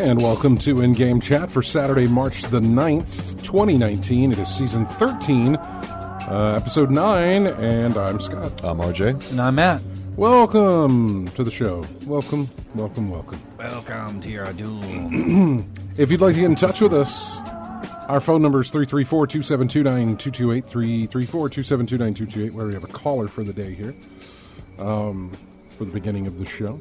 And welcome to In-Game Chat for Saturday, March the 9th, 2019. It is Season 13, Episode 9, and I'm Scott. I'm RJ. And I'm Matt. Welcome to the show. Welcome, welcome, welcome. Welcome to your duel. If you'd like to get in touch with us, our phone number is 334-272-9228, 334-272-9228, where we have a caller for the day here, for the beginning of the show.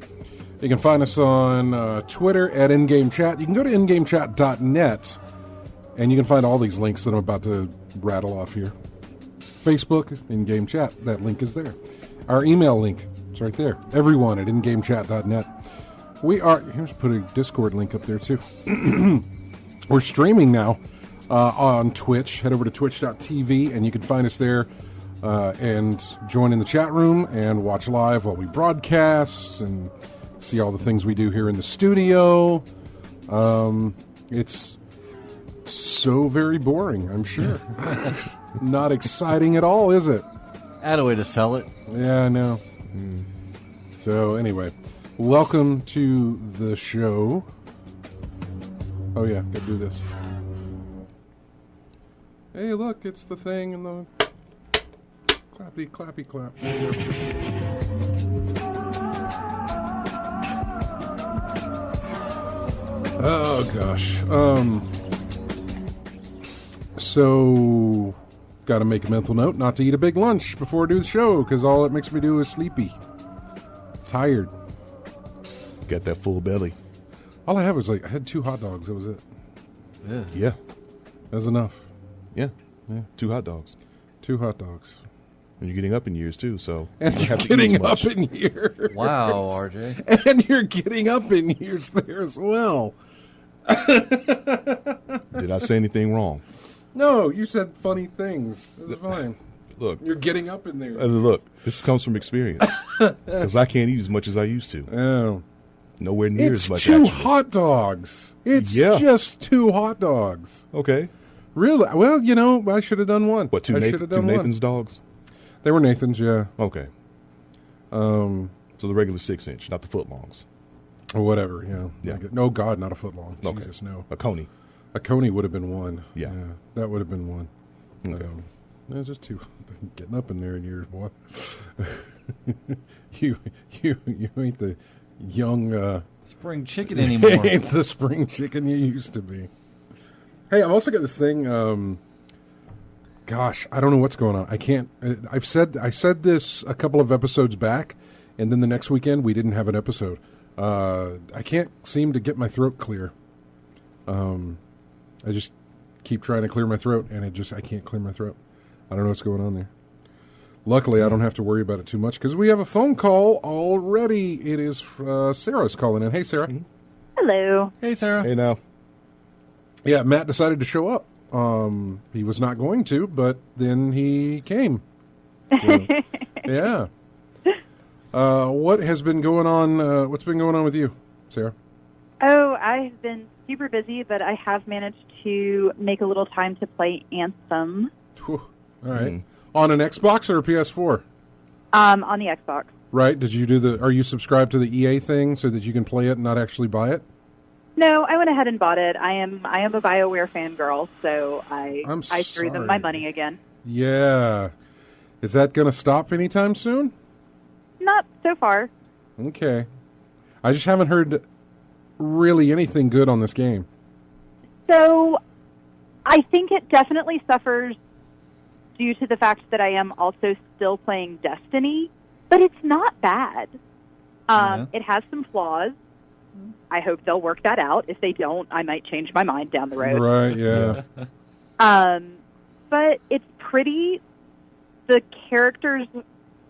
You can find us on Twitter at In-Game Chat. You can go to ingamechat.net, and you can find all these links that I'm about to rattle off here. Facebook, In-Game Chat, that link is there. Our email link, it's right there. Everyone at ingamechat.net. We are, here's put a Discord link up there too. We're streaming now on Twitch. Head over to twitch.tv, and you can find us there and join in the chat room and watch live while we broadcast and see all the things we do here in the studio. It's so very boring, I'm sure. Not exciting at all, is it? Add a way to sell it. Yeah, I know. So anyway, welcome to the show. Oh yeah, gotta do this. Hey, look, it's the thing and the clappy, clappy, clap. Oh gosh. So got to make a mental note not to eat a big lunch before I do the show, because all it makes me do is sleepy, tired. Got that full belly. All I had was I had 2 hot dogs. That was it. Yeah. That was enough. Yeah. Yeah. 2 hot dogs. 2 hot dogs. And you're getting up in years too, so And you you're have to eat as getting much. up in years. Wow, RJ. And you're getting up in years there as well. Did I say anything wrong? No, you said funny things. It was fine. Look, You're getting up in there. look. This comes from experience because I can't eat as much as I used to. Oh. Nowhere near It's as much. 2 actually. hot dogs. It's Yeah. just 2 hot dogs. Okay. Really? Well, you know, I should have done one. What? Two I should have done Nathan's dogs? one. They were Nathan's, yeah. Okay. So the regular 6-inch, not the footlongs. Or whatever, yeah. Yeah. No, God, not a foot long. Okay. Jesus, no. A coney. A coney would have been one. Yeah. That would have been one. Okay. No, just 2. Getting up in there in years, boy. you ain't the young... Spring chicken anymore. ain't the spring chicken you used to be. Hey, I've also got this thing... gosh, I don't know what's going on. I can't... I said this a couple of episodes back, and then the next weekend we didn't have an episode. I can't seem to get my throat clear. I just keep trying to clear my throat, and I can't clear my throat. I don't know what's going on there. Luckily, I don't have to worry about it too much, because we have a phone call already. It is Sarah's calling in. Hey, Sarah. Hello. Hey, Sarah. Hey now. Yeah, Matt decided to show up. He was not going to, but then he came. So, yeah. What has been going on? What's been going on with you, Sarah? Oh, I've been super busy, but I have managed to make a little time to play Anthem. Whew. All right. On an Xbox or a PS4? On the Xbox. Right. Did you are you subscribed to the EA thing so that you can play it and not actually buy it? No, I went ahead and bought it. I am a BioWare fangirl, so I threw sorry. them my money again. Yeah. Is that going to stop anytime soon? Not so far. Okay. I just haven't heard really anything good on this game. So I think it definitely suffers due to the fact that I am also still playing Destiny, but it's not bad. It has some flaws. I hope they'll work that out. If they don't, I might change my mind down the road. Right, yeah. But it's pretty. The characters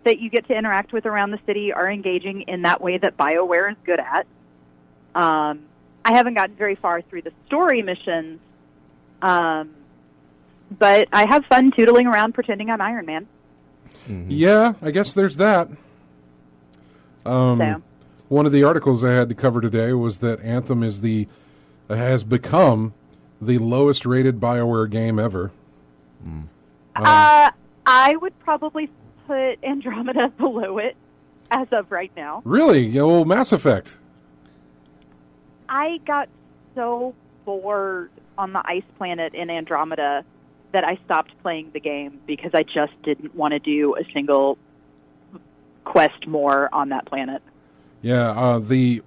that you get to interact with around the city are engaging in that way that BioWare is good at. I haven't gotten very far through the story missions, but I have fun tootling around pretending I'm Iron Man. Mm-hmm. Yeah, I guess there's that. So. One of the articles I had to cover today was that Anthem has become the lowest rated BioWare game ever. I would probably put Andromeda below it as of right now. Really? Yeah, well, Mass Effect. I got so bored on the ice planet in Andromeda that I stopped playing the game because I just didn't want to do a single quest more on that planet. Yeah, the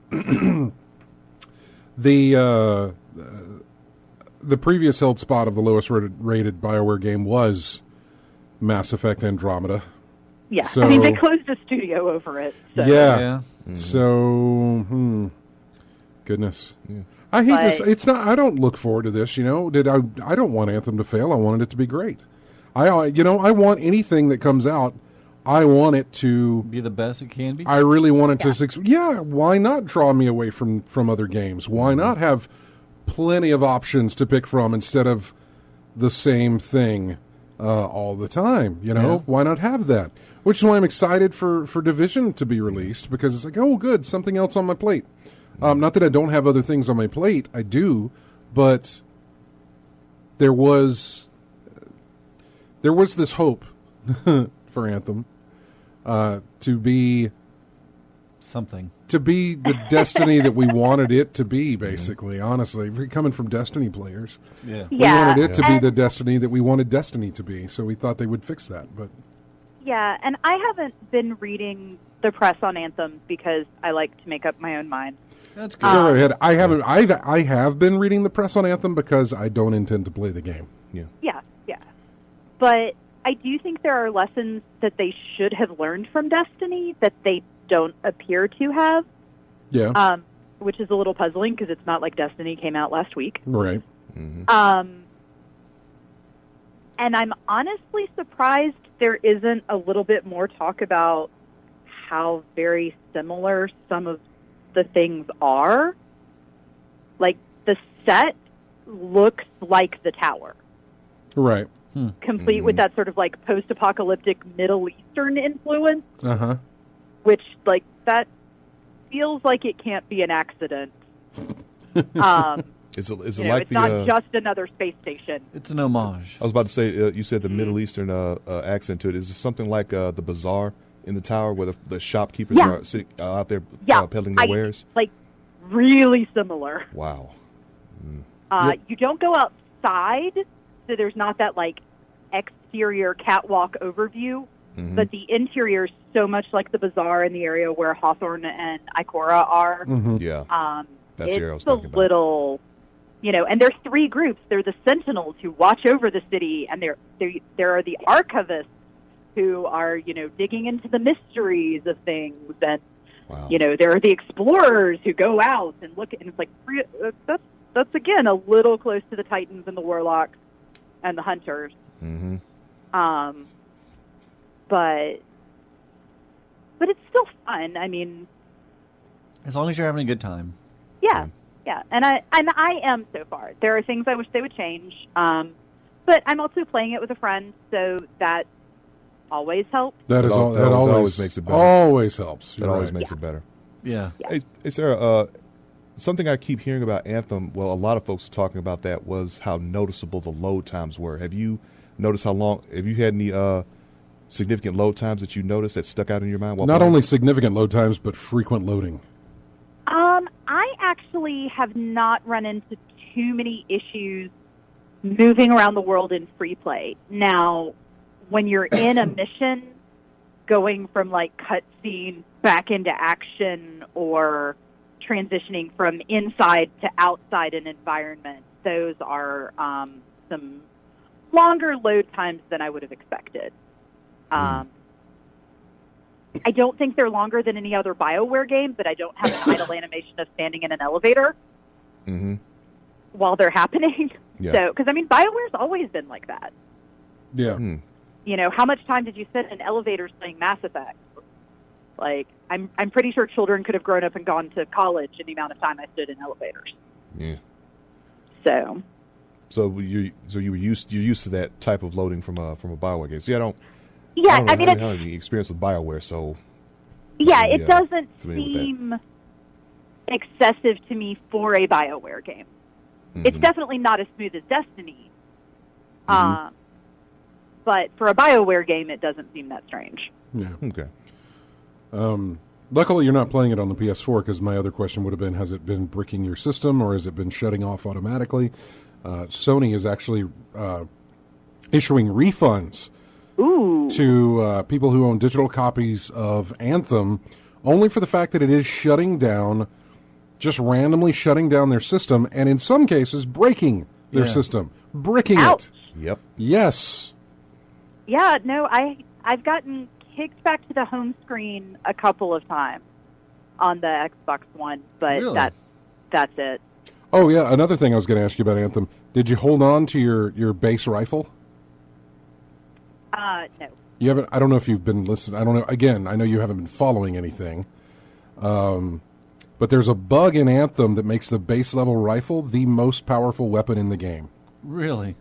previous held spot of the lowest rated BioWare game was Mass Effect Andromeda. Yeah, So, I mean, they closed a studio over it. So. Yeah. Yeah. So, goodness. Yeah. I hate this. It's not. I don't look forward to this. You know, I don't want Anthem to fail. I wanted it to be great. I want anything that comes out. I want it to be the best it can be. I really want it to succeed. Yeah. Why not draw me away from other games? Why not have plenty of options to pick from instead of the same thing all the time? You know, why not have that? Which is why I'm excited for Division to be released, because it's like, oh, good, something else on my plate. Not that I don't have other things on my plate, I do, but there was this hope for Anthem to be something, to be the Destiny that we wanted it to be. Basically, honestly, coming from Destiny players, we wanted it to be the Destiny that we wanted Destiny to be. So we thought they would fix that, but. Yeah, and I haven't been reading the press on Anthem because I like to make up my own mind. That's good. Go right ahead. I haven't. I have been reading the press on Anthem because I don't intend to play the game. Yeah. But I do think there are lessons that they should have learned from Destiny that they don't appear to have. Yeah. Which is a little puzzling because it's not like Destiny came out last week. Right. Mm-hmm. And I'm honestly surprised there isn't a little bit more talk about how very similar some of the things are. Like, the set looks like the tower. Right. Complete with that sort of, like, post-apocalyptic Middle Eastern influence. Uh-huh. Which, like, that feels like it can't be an accident. Is it it's like not just another space station. It's an homage. I was about to say, you said the Middle Eastern accent to it. Is it something like the bazaar in the tower where the shopkeepers are sitting out there peddling their wares? Like, really similar. Wow. You don't go outside, so there's not that, like, exterior catwalk overview, but the interior is so much like the bazaar in the area where Hawthorne and Ikora are. Yeah. That's the area I was talking about. Little... You know, and there's three groups. There are the Sentinels who watch over the city, and there are the Archivists who are, you know, digging into the mysteries of things, and you know, there are the Explorers who go out and look. And it's like that's again a little close to the Titans and the Warlocks and the Hunters. But it's still fun. I mean, as long as you're having a good time. Yeah. Yeah, and I am so far. There are things I wish they would change, but I'm also playing it with a friend, so that always helps. That always makes it better. Always helps. That always makes it better. Yeah. Hey, Sarah, something I keep hearing about Anthem, well, a lot of folks are talking about that, was how noticeable the load times were. Have you noticed how long, have you had any significant load times that you noticed that stuck out in your mind? Not only significant load times, but frequent loading. I actually have not run into too many issues moving around the world in free play. Now, when you're in a mission, going from, like, cutscene back into action or transitioning from inside to outside an environment, those are some longer load times than I would have expected. I don't think they're longer than any other BioWare game, but I don't have an idle animation of standing in an elevator while they're happening. Yeah. So, because, I mean, BioWare's always been like that. Yeah. You know, how much time did you sit in elevators playing Mass Effect? Like, I'm pretty sure children could have grown up and gone to college in the amount of time I stood in elevators. Yeah. So you're used to that type of loading from a BioWare game. See, I don't I have mean, any experience with BioWare, so it doesn't seem excessive to me for a BioWare game. It's definitely not as smooth as Destiny, but for a BioWare game, it doesn't seem that strange. Yeah. Okay. Luckily, you're not playing it on the PS4, because my other question would have been, has it been bricking your system, or has it been shutting off automatically? Sony is actually issuing refunds to people who own digital copies of Anthem, only for the fact that it is shutting down, just randomly shutting down their system, and in some cases, breaking their system. Bricking Ouch. it. Yep. Yes. Yeah, no, I've gotten kicked back to the home screen a couple of times on the Xbox One, but Really? that's it. Oh, yeah, another thing I was going to ask you about Anthem. Did you hold on to your base rifle? No. You haven't. I don't know if you've been listening. I don't know. Again, I know you haven't been following anything. But there's a bug in Anthem that makes the base level rifle the most powerful weapon in the game. Really?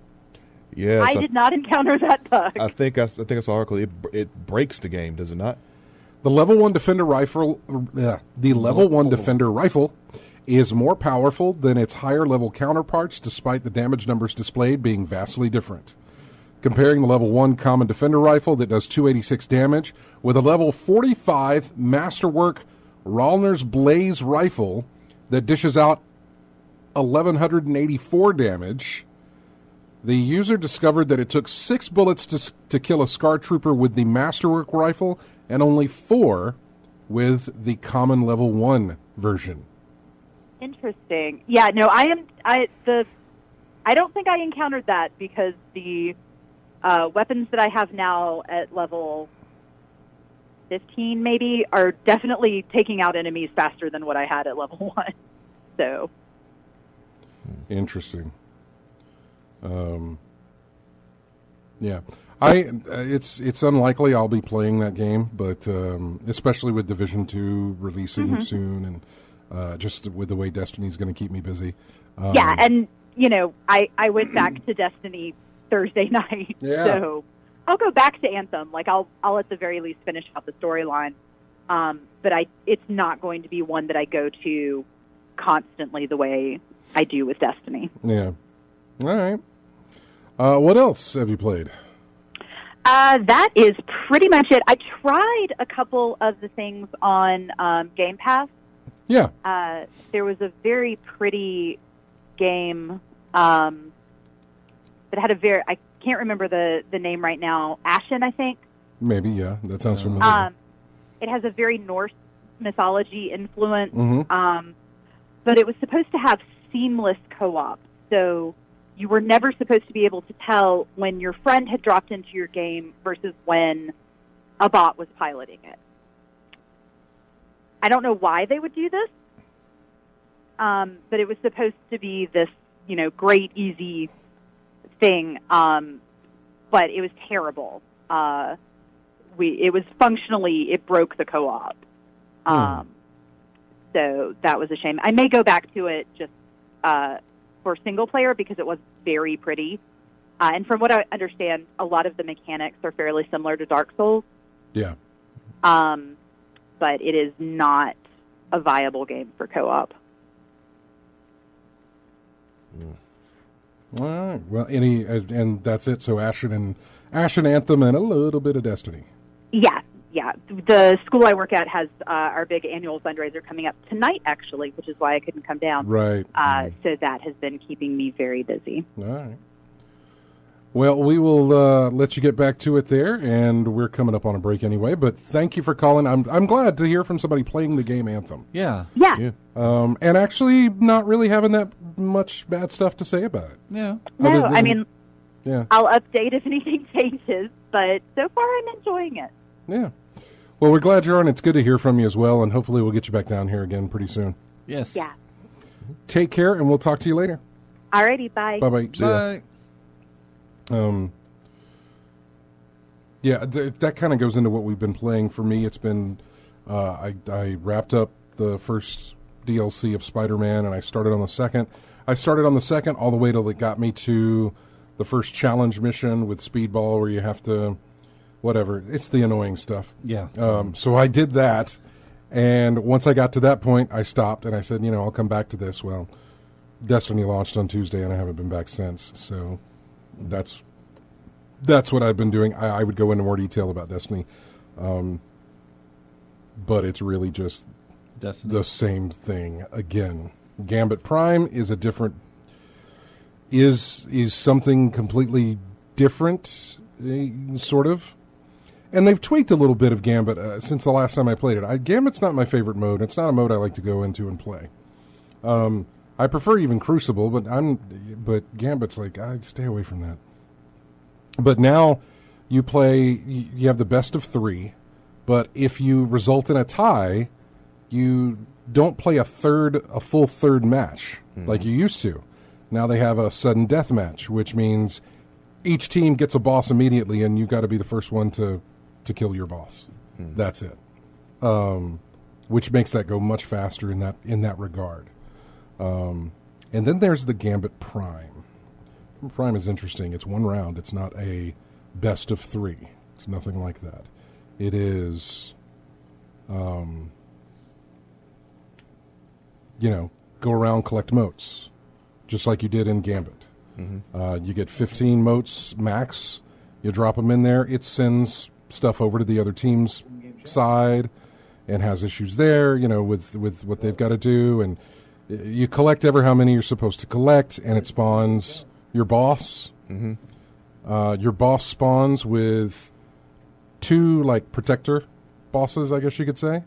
Yes. I did not encounter that bug. I think it's an article. It breaks the game, does it not? The level 1 Defender rifle, Defender rifle, is more powerful than its higher level counterparts, despite the damage numbers displayed being vastly different. Comparing the level 1 Common Defender rifle that does 286 damage with a level 45 Masterwork Rallner's Blaze rifle that dishes out 1,184 damage, the user discovered that it took 6 bullets to kill a Scar Trooper with the Masterwork rifle and only 4 with the common level 1 version. Interesting. Yeah, no, I don't think I encountered that, because the weapons that I have now at level 15 maybe are definitely taking out enemies faster than what I had at level 1. So Interesting. Yeah, it's unlikely I'll be playing that game, but especially with Division 2 releasing soon, and just with the way Destiny's going to keep me busy. yeah, and I went back to Destiny Thursday night, so I'll go back to Anthem. Like I'll at the very least finish out the storyline, but it's not going to be one that I go to constantly the way I do with Destiny. Yeah. All right. What else have you played? That is pretty much it. I tried a couple of the things on Game Pass. Yeah. There was a very pretty game that had I can't remember the name right now. Ashen, I think. Maybe, yeah. That sounds familiar. It has a very Norse mythology influence, Mm-hmm. but it was supposed to have seamless co-op. So you were never supposed to be able to tell when your friend had dropped into your game versus when a bot was piloting it. I don't know why they would do this, but it was supposed to be this, great, easy thing, but it was terrible. It was functionally, it broke the co-op. So that was a shame. I may go back to it just for single player because it was very pretty. And from what I understand, a lot of the mechanics are fairly similar to Dark Souls. Yeah. But it is not a viable game for co-op. All right. Well, and that's it. So Ashen Anthem, and a little bit of Destiny. Yeah. The school I work at has our big annual fundraiser coming up tonight, actually, which is why I couldn't come down. Right. So that has been keeping me very busy. All right. Well, we will let you get back to it there, and we're coming up on a break anyway. But thank you for calling. I'm glad to hear from somebody playing the game Anthem. Yeah. Yeah. And actually not really having that much bad stuff to say about it. Yeah. No, I mean, yeah. I'll update if anything changes, but so far I'm enjoying it. Yeah. Well, we're glad you're on. It's good to hear from you as well, and hopefully we'll get you back down here again pretty soon. Yes. Yeah. Take care, and we'll talk to you later. Alrighty, bye. Bye-bye. See ya. Bye. Yeah, that kind of goes into what we've been playing. For me, it's been I wrapped up the first DLC of Spider-Man, and I started on the second. I started on the second all the way till it got me to the first challenge mission with Speedball, where you have to, whatever. It's the annoying stuff. Yeah. So I did that, and once I got to that point, I stopped, and I said, I'll come back to this. Well, Destiny launched on Tuesday, and I haven't been back since. So that's what I've been doing. I would go into more detail about Destiny but it's really just Destiny. the same thing again. Gambit Prime is a different, is something completely different, sort of. And they've tweaked a little bit of Gambit since the last time I played it. Gambit's not my favorite mode. It's not a mode I like to go into and play. I prefer even Crucible, but Gambit's like, I stay away from that. But now you have the best of 3, but if you result in a tie, you don't play a full third match like you used to. Now they have a sudden death match, which means each team gets a boss immediately, and you've got to be the first one to kill your boss. That's it. Which makes that go much faster in that regard. And then there's the Gambit Prime. Prime is interesting. It's 1 round. It's not a best of 3. It's nothing like that. It is, go around, collect motes, just like you did in Gambit. You get 15 motes max. You drop them in there. It sends stuff over to the other team's side and has issues there, with what they've got to do. And you collect ever how many you're supposed to collect, and it spawns your boss. Your boss spawns with 2 protector bosses, I guess you could say.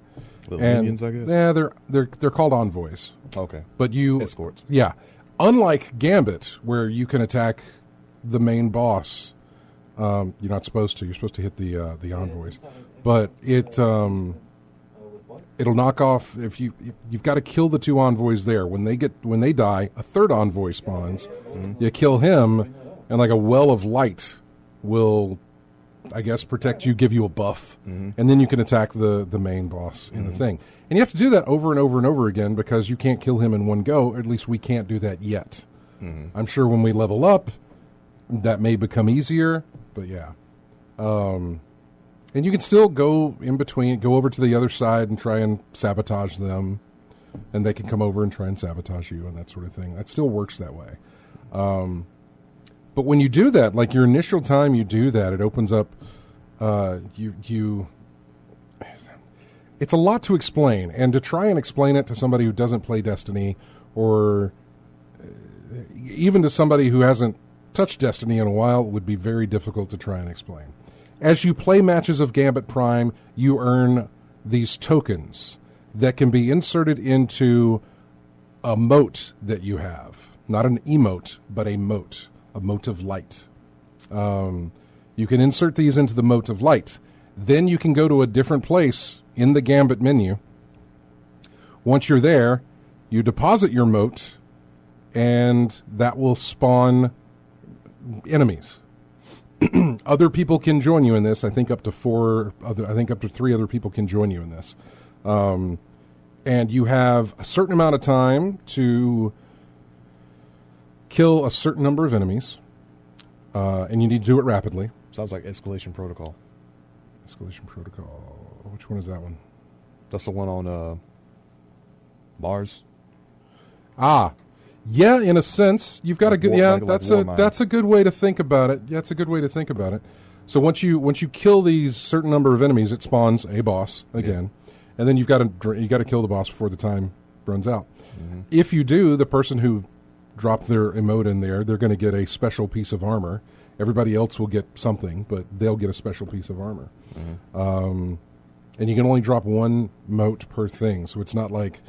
Little minions, I guess. Yeah, they're called envoys. Okay. But escorts. Yeah. Unlike Gambit, where you can attack the main boss, you're not supposed to. You're supposed to hit the envoys, but it'll knock off if you've got to kill the 2 envoys there. When they die, a 3rd envoy spawns. You kill him, and like a well of light will, I guess, protect you, give you a buff, and then you can attack the main boss in the thing. And you have to do that over and over and over again because you can't kill him in one go. Or at least we can't do that yet. I'm sure when we level up, that may become easier. But yeah, and you can still go in between, go over to the other side and try and sabotage them, and they can come over and try and sabotage you and that sort of thing. That still works that way. But when you do that, like your initial time you do that, it opens up, it's a lot to explain. And to try and explain it to somebody who doesn't play Destiny, or even to somebody who hasn't touched Destiny in a while, would be very difficult to try and explain. As you play matches of Gambit Prime, you earn these tokens that can be inserted into a mote that you have. Not an emote, but a mote of light. You can insert these into the mote of light. Then you can go to a different place in the Gambit menu. Once you're there, you deposit your mote, and that will spawn enemies. Other people can join you in this. I think up to 3 other people can join you in this. And you have a certain amount of time to kill a certain number of enemies, and you need to do it rapidly. Sounds like Escalation Protocol. Escalation Protocol. Which one is that one? That's the one on Mars. Yeah, in a sense, you've got a good. Yeah, that's a good way to think about it. Yeah, it's a good way to think about it. So once you kill these certain number of enemies, it spawns a boss again, and then you got to kill the boss before the time runs out. If you do, the person who dropped their emote in there, they're going to get a special piece of armor. Everybody else will get something, but they'll get a special piece of armor. And you can only drop 1 mote per thing, so it's not like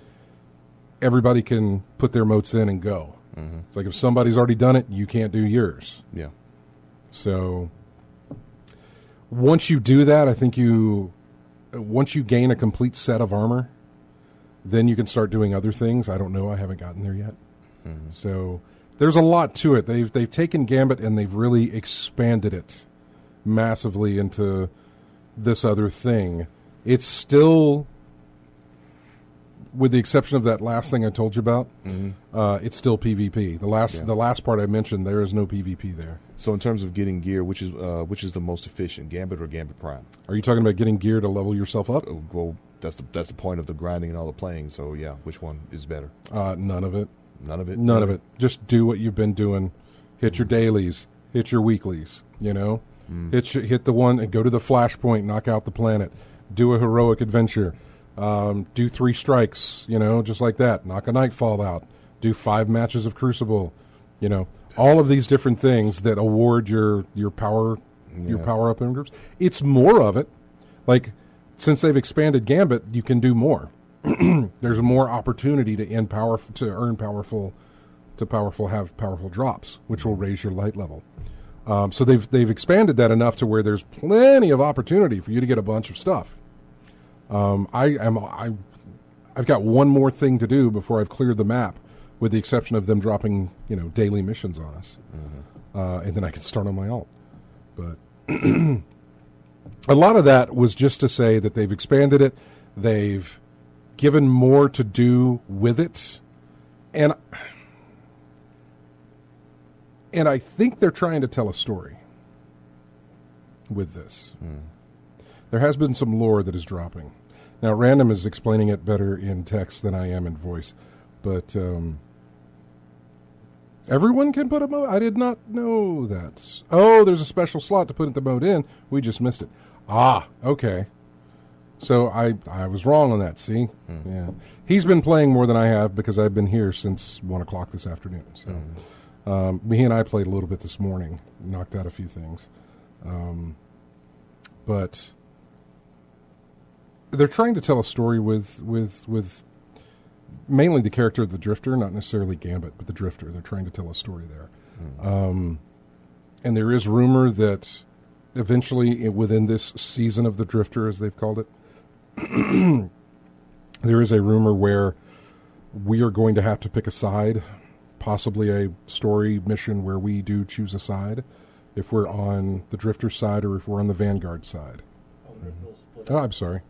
everybody can put their motes in and go. It's like if somebody's already done it, you can't do yours. Yeah. So once you do that, I think once you gain a complete set of armor, then you can start doing other things. I don't know. I haven't gotten there yet. So there's a lot to it. They've taken Gambit and they've really expanded it massively into this other thing. It's still, with the exception of that last thing I told you about, it's still PvP. The last part I mentioned, there is no PvP there. So in terms of getting gear, which is the most efficient, Gambit or Gambit Prime? Are you talking about getting gear to level yourself up? Well, that's the point of the grinding and all the playing. So yeah, which one is better? None of it. None of it? None of it. Just do what you've been doing. Hit your dailies. Hit your weeklies, Hit the one and go to the flashpoint, knock out the planet. do a heroic adventure, do 3 strikes, just like that. Knock a Nightfall out. Do 5 matches of Crucible. All of these different things that award your power up in groups. It's more of it. Like, since they've expanded Gambit, you can do more. There's more opportunity to have powerful drops, which will raise your light level. So they've expanded that enough to where there's plenty of opportunity for you to get a bunch of stuff. I've got one more thing to do before I've cleared the map, with the exception of them dropping daily missions on us, and then I can start on my alt. But a lot of that was just to say that they've expanded it, they've given more to do with it, and I think they're trying to tell a story with this. There has been some lore that is dropping. Now, Random is explaining it better in text than I am in voice, but everyone can put a mode. I did not know that. Oh, there's a special slot to put the mode in. We just missed it. Ah, okay. So I was wrong on that, see? Yeah. He's been playing more than I have because I've been here since 1 o'clock this afternoon. So he and I played a little bit this morning, knocked out a few things. But they're trying to tell a story with mainly the character of the Drifter, not necessarily Gambit, but the Drifter. They're trying to tell a story there. And there is rumor that eventually, within this season of the Drifter, as they've called it, there is a rumor where we are going to have to pick a side, possibly a story mission where we do choose a side, if we're on the Drifter side or if we're on the Vanguard side. Oh, I'm sorry.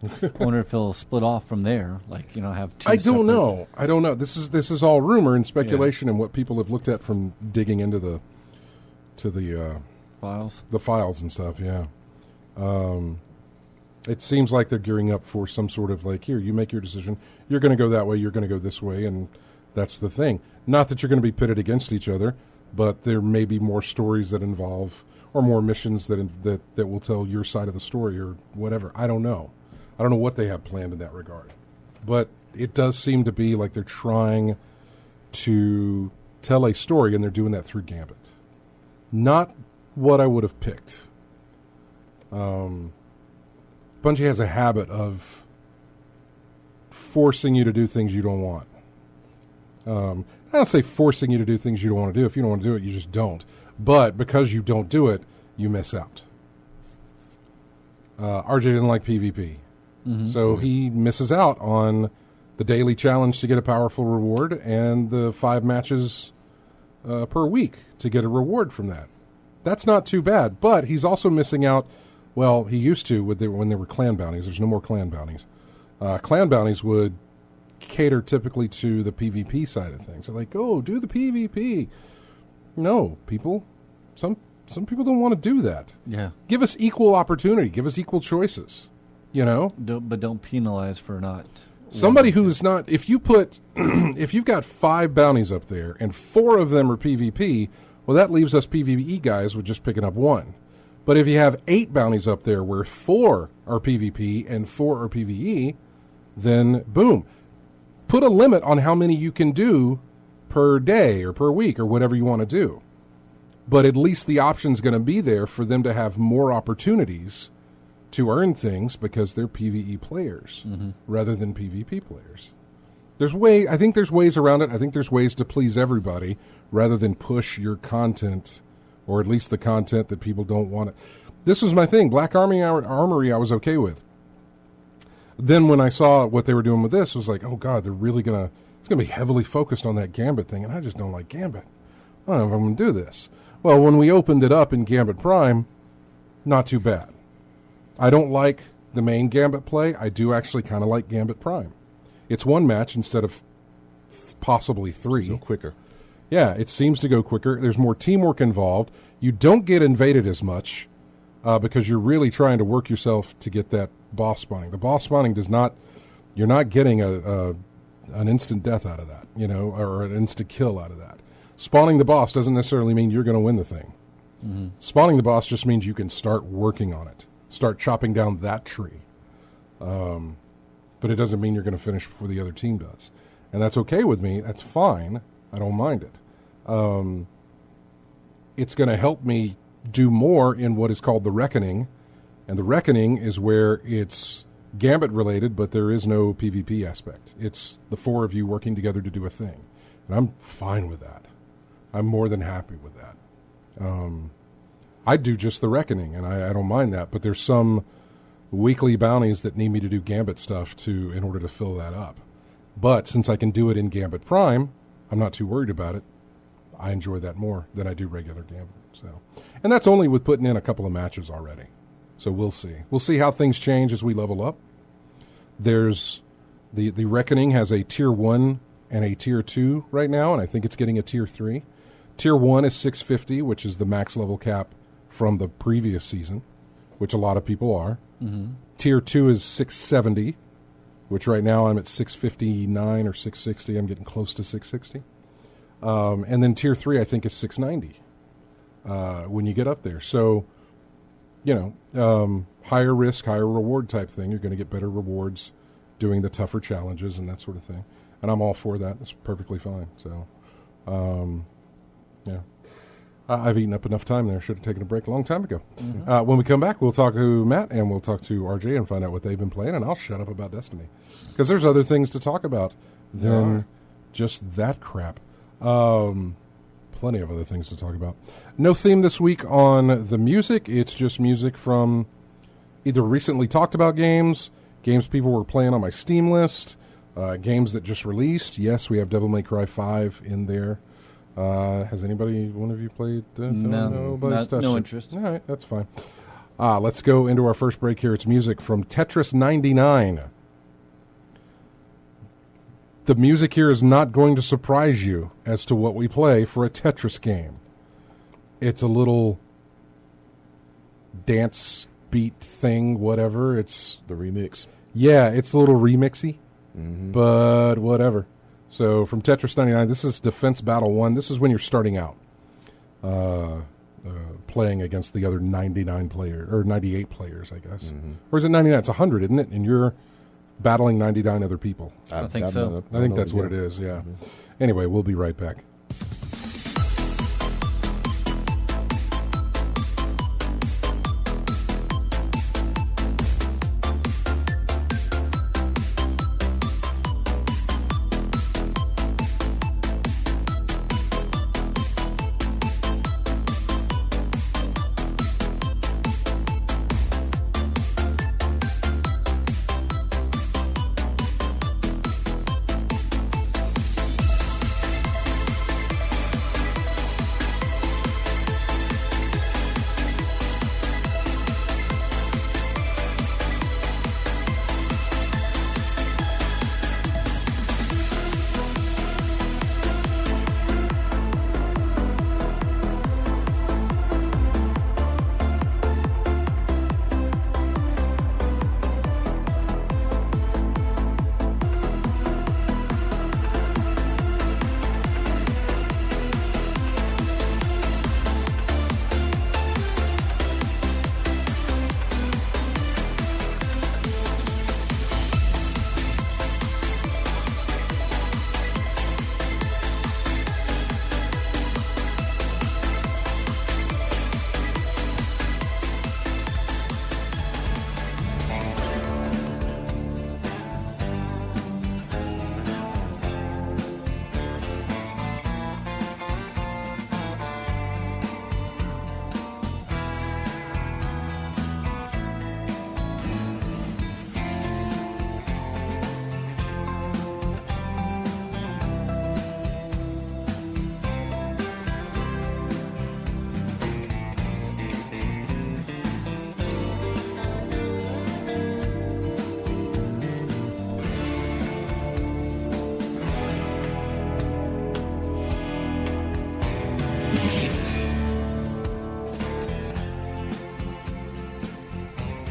I wonder if he'll split off from there, have 2 I don't separate- know. This is all rumor and speculation and what people have looked at from digging into the files. The files and stuff. Yeah. It seems like they're gearing up for some sort of here, you make your decision. You're going to go that way. You're going to go this way, and that's the thing. Not that you're going to be pitted against each other, but there may be more stories that involve, or more missions that will tell your side of the story, or whatever. I don't know. I don't know what they have planned in that regard, but it does seem to be like they're trying to tell a story, and they're doing that through Gambit. Not what I would have picked. Bungie has a habit of forcing you to do things you don't want. I don't say forcing you to do things you don't want to do. If you don't want to do it, you just don't. But because you don't do it, you miss out. RJ didn't like PvP. So he misses out on the daily challenge to get a powerful reward and the 5 matches per week to get a reward from that. That's not too bad, but he's also missing out. Well, he used to when there were clan bounties. There's no more clan bounties. Clan bounties would cater typically to the PvP side of things. They're like, oh, do the PvP. No, people. Some people don't want to do that. Yeah. Give us equal opportunity. Give us equal choices. But don't penalize for not. Somebody who's not. If you've got 5 bounties up there and 4 of them are PvP, well, that leaves us PvE guys with just picking up 1. But if you have 8 bounties up there where 4 are PvP and 4 are PvE, then boom. Put a limit on how many you can do per day or per week or whatever you want to do. But at least the option's going to be there for them to have more opportunities to earn things because they're PvE players rather than PvP players. I think there's ways around it. I think there's ways to please everybody rather than push your content, or at least the content that people don't want it. This was my thing. Black Armory I was okay with. Then when I saw what they were doing with this, it was like, oh God, they're really it's going to be heavily focused on that Gambit thing, and I just don't like Gambit. I don't know if I'm going to do this. Well, when we opened it up in Gambit Prime, not too bad. I don't like the main Gambit play. I do actually kind of like Gambit Prime. It's 1 match instead of possibly 3. So quicker. Yeah, it seems to go quicker. There's more teamwork involved. You don't get invaded as much because you're really trying to work yourself to get that boss spawning. The boss spawning does not. You're not getting an instant death out of that, or an instant kill out of that. Spawning the boss doesn't necessarily mean you're going to win the thing. Spawning the boss just means you can start working on it. Start chopping down that tree. But it doesn't mean you're going to finish before the other team does. And that's okay with me. That's fine. I don't mind it. It's going to help me do more in what is called the Reckoning. And the Reckoning is where it's Gambit related, but there is no PvP aspect. It's the four of you working together to do a thing. And I'm fine with that. I'm more than happy with that. I do just the Reckoning, and I don't mind that. But there's some weekly bounties that need me to do Gambit stuff in order to fill that up. But since I can do it in Gambit Prime, I'm not too worried about it. I enjoy that more than I do regular Gambit. So, and that's only with putting in a couple of matches already. So we'll see. We'll see how things change as we level up. There's the Reckoning has a Tier 1 and a Tier 2 right now, and I think it's getting a Tier 3. Tier 1 is 650, which is the max level cap from the previous season, which a lot of people are. Mm-hmm. Tier 2 is 670, which right now I'm at 659 or 660. I'm getting close to 660. And then Tier 3, I think, is 690 when you get up there. So, higher risk, higher reward type thing. You're going to get better rewards doing the tougher challenges and that sort of thing. And I'm all for that. It's perfectly fine. So, yeah. I've eaten up enough time there. Should have taken a break a long time ago. Mm-hmm. When we come back, we'll talk to Matt and we'll talk to RJ and find out what they've been playing. And I'll shut up about Destiny. Because there's other things to talk about than just that crap. Plenty of other things to talk about. No theme this week on the music. It's just music from either recently talked about games people were playing on my Steam list, games that just released. Yes, we have Devil May Cry 5 in there. Has one of you played? No interest. All right, that's fine. Let's go into our first break here. It's music from Tetris 99. The music here is not going to surprise you as to what we play for a Tetris game. It's a little dance beat thing, whatever. It's the remix. Yeah, it's a little remixy, but whatever. So from Tetris 99, this is Defense Battle 1. This is when you're starting out, playing against the other 99 players, or 98 players, I guess. Or is it 99? It's 100, isn't it? And you're battling 99 other people. I think so. I think that's what it is, yeah. Anyway, we'll be right back.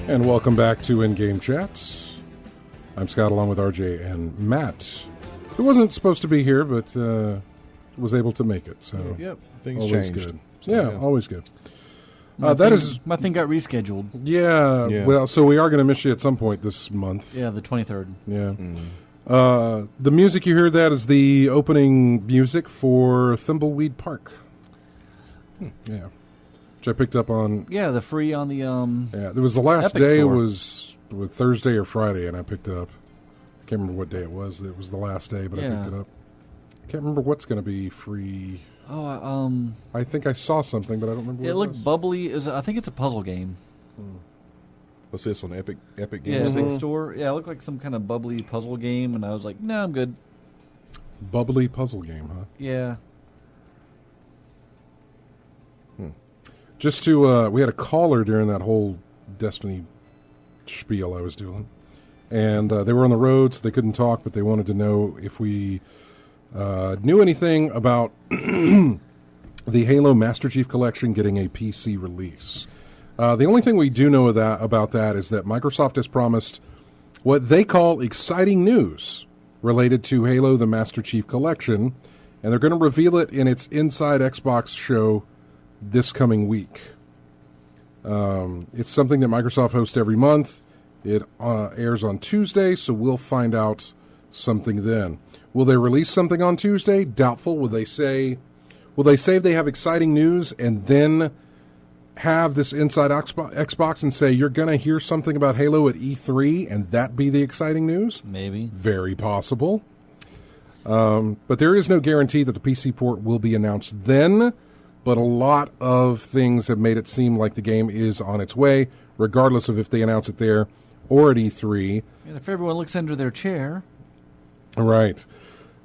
And welcome back to In-Game Chats. I'm Scott along with RJ and Matt, who wasn't supposed to be here, but was able to make it. So things always changed. good. So, yeah, always good. My That thing- is- my thing got rescheduled. Yeah, Yeah. well, so we are going to miss you at some point this month. Yeah, the 23rd. Yeah. The music you hear that is the opening music for Thimbleweed Park. Yeah. Which I picked up on. Yeah, the free on the Yeah, there was the last Epic day Store. was Thursday or Friday, and I picked it up. I can't remember what day it was. It was the last day, but I Yeah. picked it up. I can't remember what's going to be free. I think I saw something, but I don't remember what it it looked was. bubbly. I think it's a puzzle game. What's this on Epic Yeah, Games? Epic Store. Yeah, it looked like some kind of bubbly puzzle game, and I was like, no, I'm good. Bubbly puzzle game, huh? Yeah. Just to, we had a caller during that whole Destiny spiel I was doing. And they were on the road, so they couldn't talk, but they wanted to know if we knew anything about the Halo Master Chief Collection getting a PC release. The only thing we do know about that is that Microsoft has promised what they call exciting news related to Halo the Master Chief Collection, and they're going to reveal it in its Inside Xbox show this coming week. It's something that Microsoft hosts every month. It airs on Tuesday, so we'll find out something then. Will they release something on Tuesday? Doubtful. Will they say they have exciting news and then have this Inside Xbox and say you're going to hear something about Halo at E3 and that be the exciting news? Maybe. Very possible. But there is no guarantee that the PC port will be announced then. But a lot of things have made it seem like the game is on its way, regardless of if they announce it there or at E3. And if everyone looks under their chair. Right.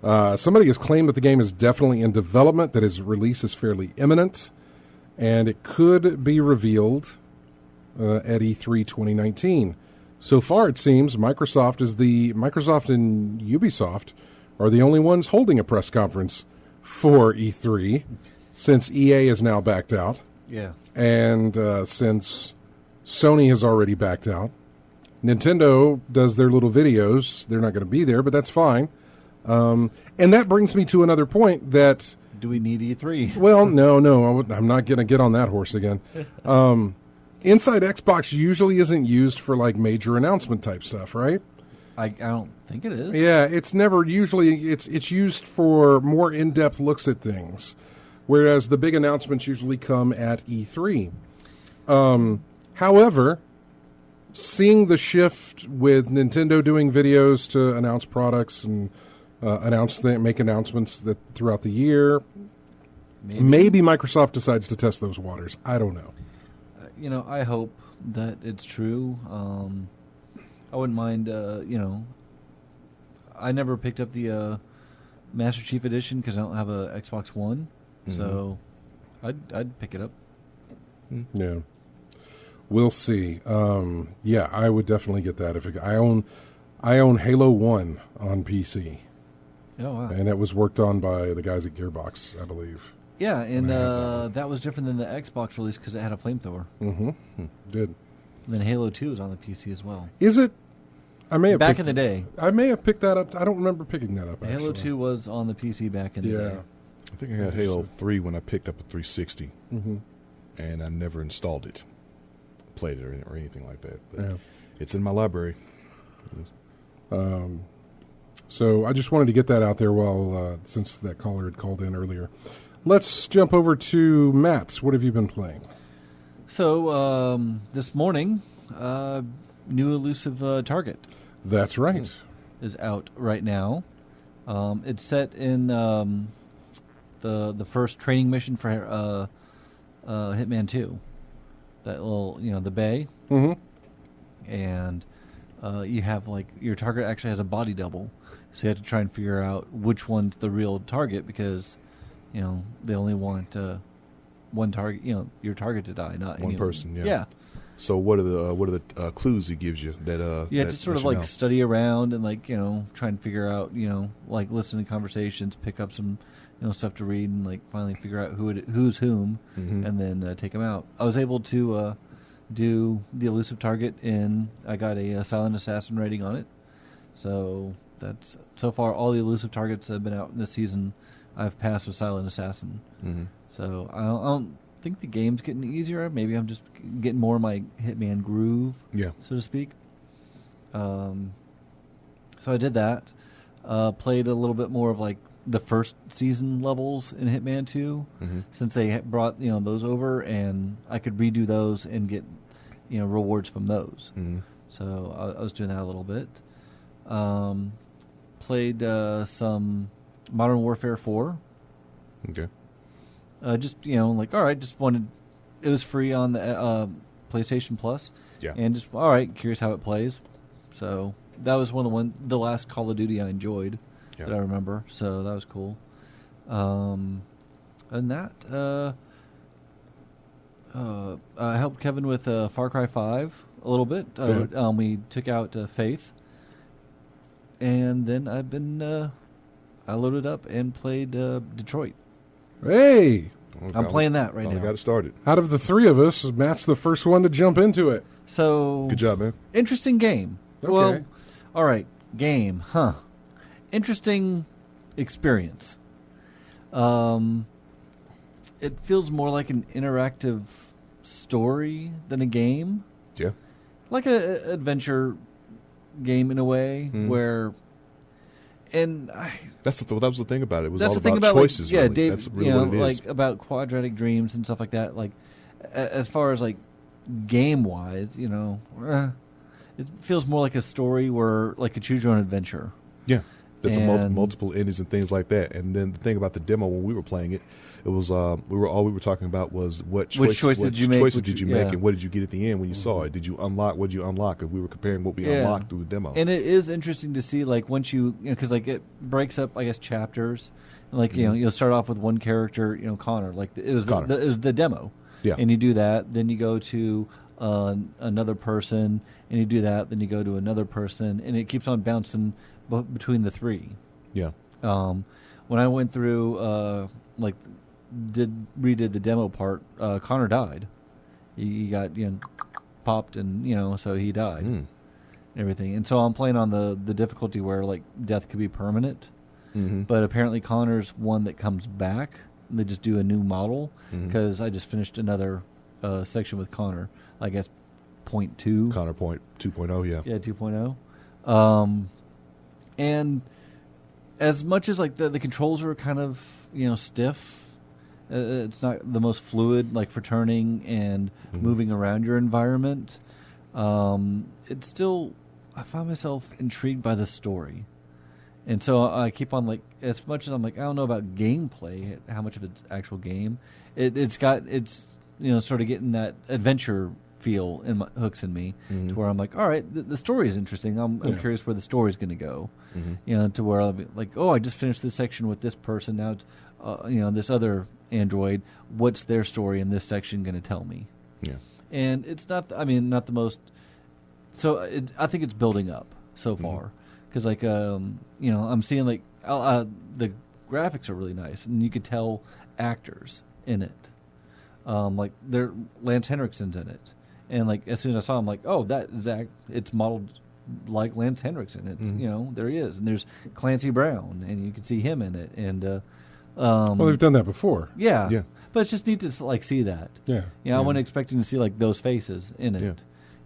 Somebody has claimed that the game is definitely in development, that its release is fairly imminent, and it could be revealed at E3 2019. So far, it seems Microsoft and Ubisoft are the only ones holding a press conference for E3, since EA is now backed out, Yeah. and since Sony has already backed out. Nintendo does their little videos. They're not going to be there, but that's fine. And that brings me to another point that... Do we need E3? Well, no, I'm not going to get on that horse again. Inside Xbox usually isn't used for like major announcement type stuff, right? I don't think it is. Yeah, it's never usually it's used for more in-depth looks at things, whereas the big announcements usually come at E3. However, seeing the shift with Nintendo doing videos to announce products and make announcements that throughout the year, maybe Microsoft decides to test those waters. I don't know. I hope that it's true. I wouldn't mind, I never picked up the Master Chief Edition because I don't have a Xbox One, so I'd pick it up. Yeah, we'll see. Yeah, I would definitely get that. I own Halo 1 on PC, Oh wow! and that was worked on by the guys at Gearbox, I believe. Yeah, and I had that was different than the Xbox release because it had a flamethrower. Mm-hmm. Did. And then Halo 2 is on the PC as well. Is it? I may have Back picked, in the day. I may have picked that up. I don't remember picking that up. Halo actually. 2 was on the PC back in the day. I think I had Halo 3 when I picked up a 360, Mm-hmm. and I never installed it, played it, or anything like that. But Yeah. it's in my library. So I just wanted to get that out there while since that caller had called in earlier. Let's jump over to Matt. What have you been playing? So this morning, new elusive target That's right. is out right now. It's set in the first training mission for Hitman 2. That little, the bay, Mm-hmm. and you have your target actually has a body double, so you have to try and figure out which one's the real target because they only want one target, your target to die, not One anyone. person, yeah. Yeah. So what are the clues he gives you that You have that to sort of let you know? study around and try and figure out, listen to conversations, pick up some stuff to read, and finally figure out who's whom, Mhm. and then take them out. I was able to do the elusive target, and I got a silent assassin rating on it. So that's so far all the elusive targets that have been out in this season. I've passed with silent assassin. Mhm. So I don't think the game's getting easier. Maybe I'm just getting more of my Hitman groove, so to speak. So I did that. Played a little bit more of like the first season levels in Hitman 2, since they brought those over, and I could redo those and get rewards from those. So I was doing that a little bit. Played some Modern Warfare 4. Okay. Just like, all right, just wanted. It was free on the PlayStation Plus. Yeah. And just all right, curious how it plays. So that was the last Call of Duty I enjoyed that I remember. So that was cool. And that I helped Kevin with Far Cry 5 a little bit. We took out Faith, and then I've been I loaded up and played Detroit. Hey! I'm playing that right now. I got it started. Out of the three of us, Matt's the first one to jump into it. So good job, man. Interesting game. Okay. Well, all right, game, huh? Interesting experience. It feels more like an interactive story than a game. Yeah. Like an adventure game in a way where. And that was the thing about it. It was that's all the thing about choices. Like, yeah, really. Dave, That's really what it is. like about quadratic dreams and stuff like that. Like, as far as like game wise, it feels more like a story where like a choose your own adventure. Yeah, there's multiple endings and things like that. And then the thing about the demo when we were playing it, it was all we were talking about was what choices did you make, and what did you get at the end when you saw it? Did you unlock? What did you unlock? Because we were comparing what we unlocked through the demo. And it is interesting to see like once you because like it breaks up I guess chapters. Like you'll start off with one character, Connor. Like it was the demo. Yeah. And you do that, then you go to another person, and you do that, then you go to another person, and it keeps on bouncing between the three. Yeah. When I went through redid the demo part, Connor died. He got popped, and so he died. And everything. And so I'm playing on the difficulty where like death could be permanent. But apparently Connor's one that comes back. They just do a new model because I just finished another section with Connor. I guess 0.2. Connor 2.0, yeah. Yeah, 2.0. And as much as like the controls are kind of stiff, it's not the most fluid like for turning and moving around your environment. It's still I find myself intrigued by the story. And so I keep on like, as much as I'm like, I don't know about gameplay, how much of it's actual game. It's sort of getting that adventure feel in hooks in me, to where I'm like, all right, the story is interesting. I'm curious where the story's going to go. To where I'll be like, oh, I just finished this section with this person. Now it's this other android. What's their story in this section going to tell me? Yeah. And it's not the most. So I think it's building up so far. Because I'm seeing like the graphics are really nice, and you could tell actors in it. Like Lance Henriksen's in it, and like as soon as I saw him, like, oh, that is it's modeled like Lance Henriksen. It's there he is, and there's Clancy Brown, and you can see him in it. And well, they've done that before. Yeah. But it's just neat to like see that. Yeah. I wasn't expecting to see like those faces in it. Yeah.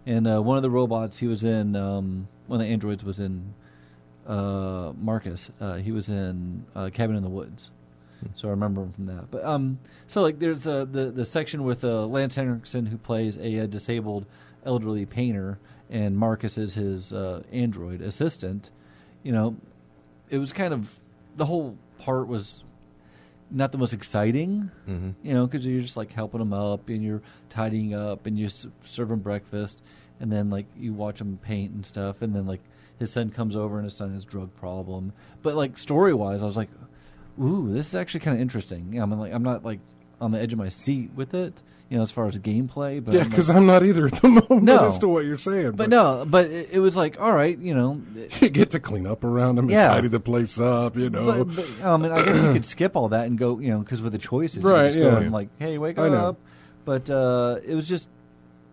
And one of the robots he was in, one of the androids was in. Marcus, he was in Cabin in the Woods, so I remember him from that. But so like there's the section with Lance Henriksen who plays a disabled elderly painter, and Marcus is his android assistant. It was kind of the whole part was not the most exciting, because you're just like helping him up and you're tidying up and you're serving breakfast, and then like you watch him paint and stuff, and then like. His son comes over and his son has a drug problem. But like story wise, I was like, "Ooh, this is actually kind of interesting." I'm not like on the edge of my seat with it, as far as gameplay. But because I'm not either at the moment as to what you're saying. But it was like, all right, you get to clean up around him and tidy the place up, But, and I guess you could skip all that and go, because with the choices, right? You just go and like, hey, wake up. But it was just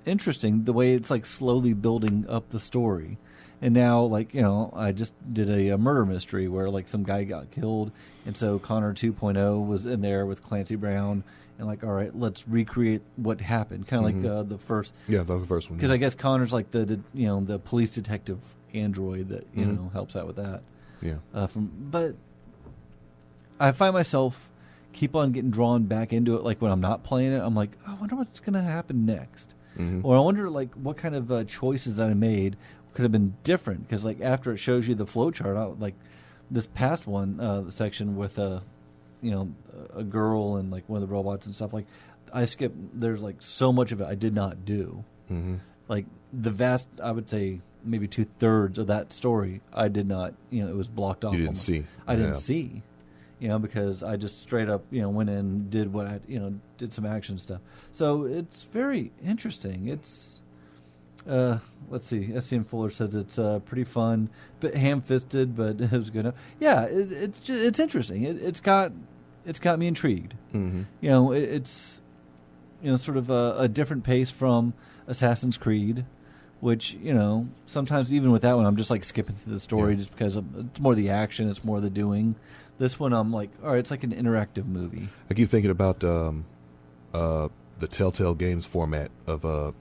interesting the way it's like slowly building up the story. And now, like, I just did a murder mystery where, like, some guy got killed, and so Connor 2.0 was in there with Clancy Brown, and, like, all right, let's recreate what happened, kind of like the first. Yeah, that was the first one. Because I guess Connor's like the police detective android that helps out with that. Yeah. But I find myself keep on getting drawn back into it. Like when I'm not playing it, I'm like, I wonder what's going to happen next, or I wonder like what kind of choices that I made could have been different. Because like after it shows you the flowchart, like this past one, the section with a girl and like one of the robots and stuff, like I skipped. There's like so much of it I did not do. Like the vast, I would say maybe 2/3 of that story I did not. It was blocked off. You didn't see. I didn't see. Because I just straight up, went in and did what I, did some action stuff. So it's very interesting. It's, let's see, SCM Fuller says it's pretty fun, bit ham-fisted, but it was good. Yeah, it's interesting. It's got me intrigued. It's sort of a different pace from Assassin's Creed, which sometimes even with that one I'm just like skipping through the story just because it's more the action, it's more the doing. This one, I'm like, all right, it's like an interactive movie. I keep thinking about the Telltale Games format of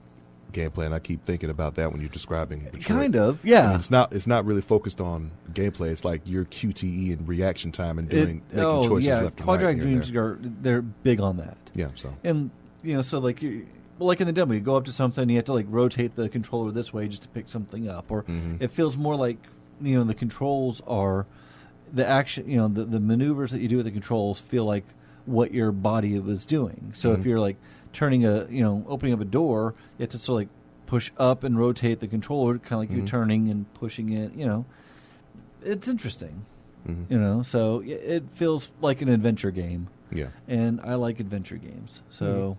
gameplay, and I keep thinking about that when you're describing Detroit. Kind of, yeah. I mean, it's not really focused on gameplay. It's like your QTE and reaction time and making choices left and right. Quadratic Dreams they're big on that. Yeah, so and so like like in the demo, you go up to something, you have to like rotate the controller this way just to pick something up, or it feels more like the controls are. The action, the maneuvers that you do with the controls feel like what your body was doing. So if you're like turning opening up a door, you have to sort of like push up and rotate the controller, kind of like you're turning and pushing it. It's interesting. So it feels like an adventure game. Yeah, and I like adventure games. So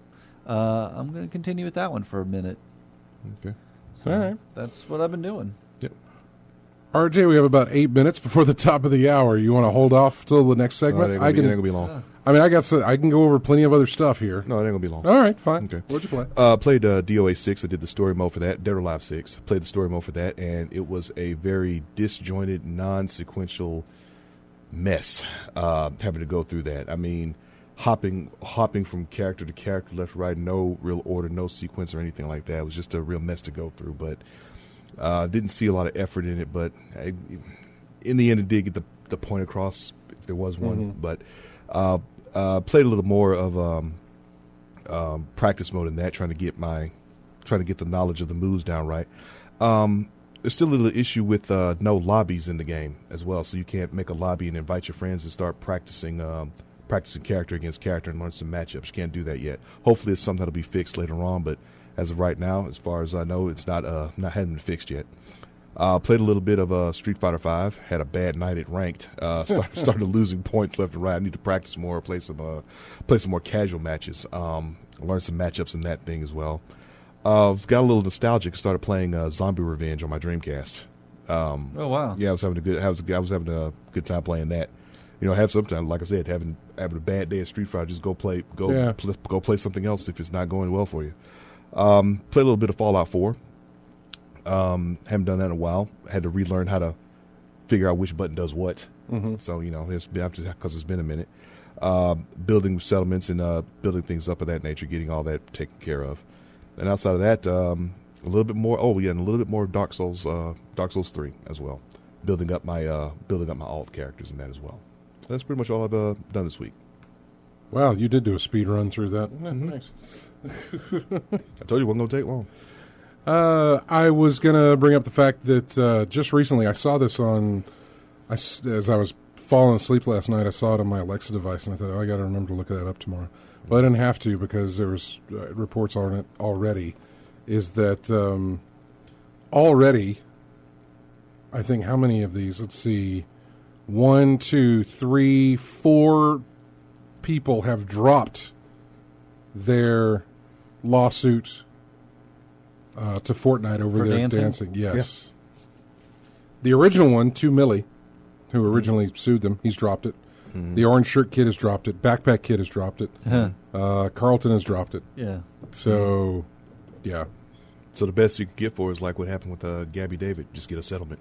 I'm going to continue with that one for a minute. Okay, so all right. That's what I've been doing. RJ, we have about 8 minutes before the top of the hour. You want to hold off till the next segment? No, it ain't gonna be long. I mean, I can go over plenty of other stuff here. No, it ain't gonna be long. All right, fine. Okay. What'd you play? Played DOA 6. I did the story mode for that. Dead or Alive 6. Played the story mode for that, and it was a very disjointed, non-sequential mess. Having to go through that. I mean, hopping from character to character, left, right, no real order, no sequence or anything like that. It was just a real mess to go through, but. Didn't see a lot of effort in it, but in the end, it did get the point across if there was one. But played a little more of practice mode in that, trying to get the knowledge of the moves down right. There's still a little issue with no lobbies in the game as well, so you can't make a lobby and invite your friends and start practicing character against character and learn some matchups. You can't do that yet. Hopefully, it's something that'll be fixed later on, but. As of right now, as far as I know, it's not hadn't been fixed yet. Played a little bit of Street Fighter V. Had a bad night at ranked. Started losing points left and right. I need to practice more. Play some more casual matches. Learn some matchups in that thing as well. Got a little nostalgic. Started playing Zombie Revenge on my Dreamcast. Oh wow! Yeah, I was having a good time playing that. Have sometimes, like I said, having a bad day at Street Fighter, just go play something else if it's not going well for you. Play a little bit of Fallout 4. Haven't done that in a while. Had to relearn how to figure out which button does what. So it's been because it's been a minute. Building settlements and building things up of that nature, getting all that taken care of. And outside of that, a little bit more. Oh yeah, and a little bit more Dark Souls 3 as well. Building up my alt characters in that as well. That's pretty much all I've done this week. Wow, you did do a speed run through that. Nice. I told you it wasn't going to take long. I was going to bring up the fact that just recently I saw this as I was falling asleep last night, I saw it on my Alexa device, and I thought, I got to remember to look that up tomorrow. But I didn't have to because there was reports on it already, is that already, I think, how many of these? Let's see. 1, 2, 3, 4 people have dropped their lawsuit to Fortnite over For their dancing? Yes. Yeah. The original one, 2 Millie, who originally sued them, he's dropped it. The Orange Shirt Kid has dropped it. Backpack Kid has dropped it. Carlton has dropped it. Yeah. So, yeah. So the best you can get for is like what happened with Gabby David. Just get a settlement.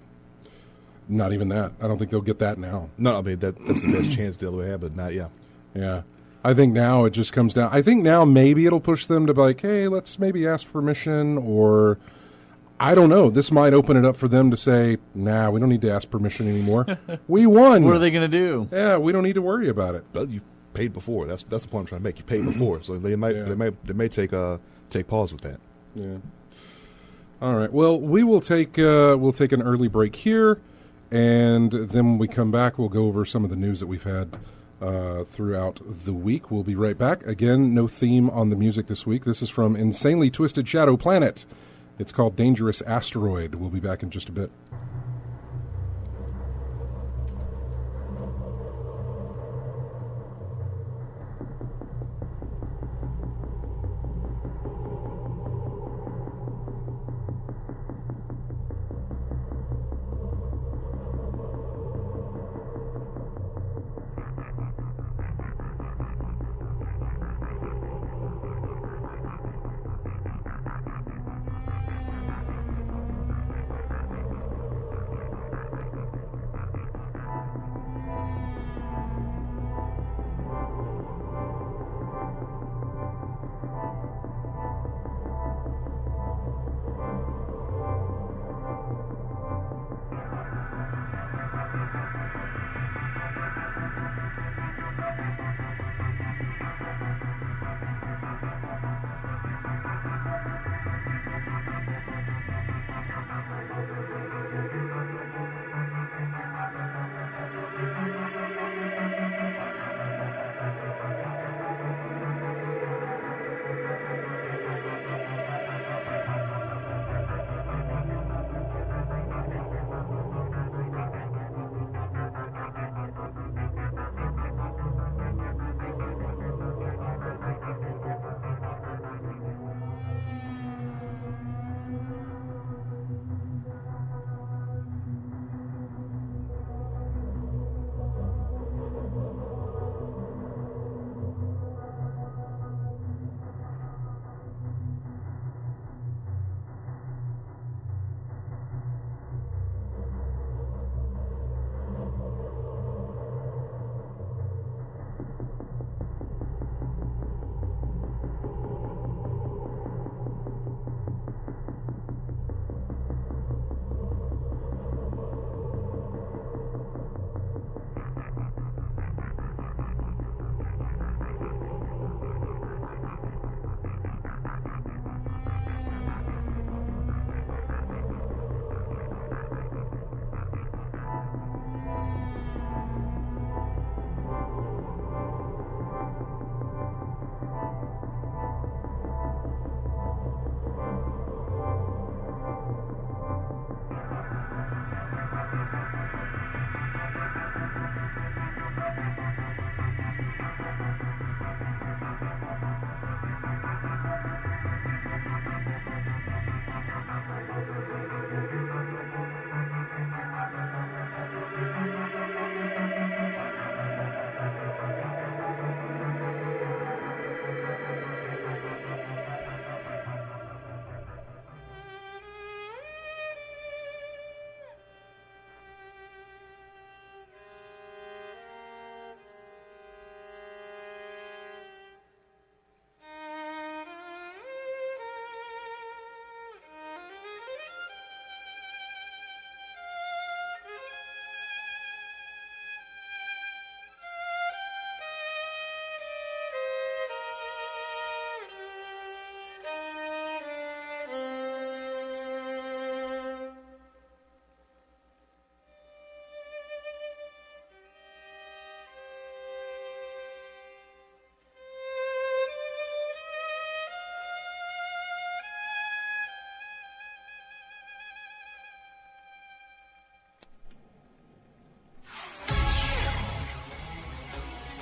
Not even that. I don't think they'll get that now. No, I mean that's the best chance they'll ever have, but not Yeah. I think now it just comes down. I think now maybe it'll push them to be like, hey, let's maybe ask permission, or I don't know. This might open it up for them to say, nah, we don't need to ask permission anymore. We won. What are they going to do? Yeah, we don't need to worry about it. But you paid before. That's the point I'm trying to make. You paid before, so they may take pause with that. Yeah. All right. Well, we'll take an early break here, and then when we come back, we'll go over some of the news that we've had throughout the week. We'll be right back. Again, no theme on the music this week. This is from Insanely Twisted Shadow Planet. It's called Dangerous Asteroid. We'll be back in just a bit.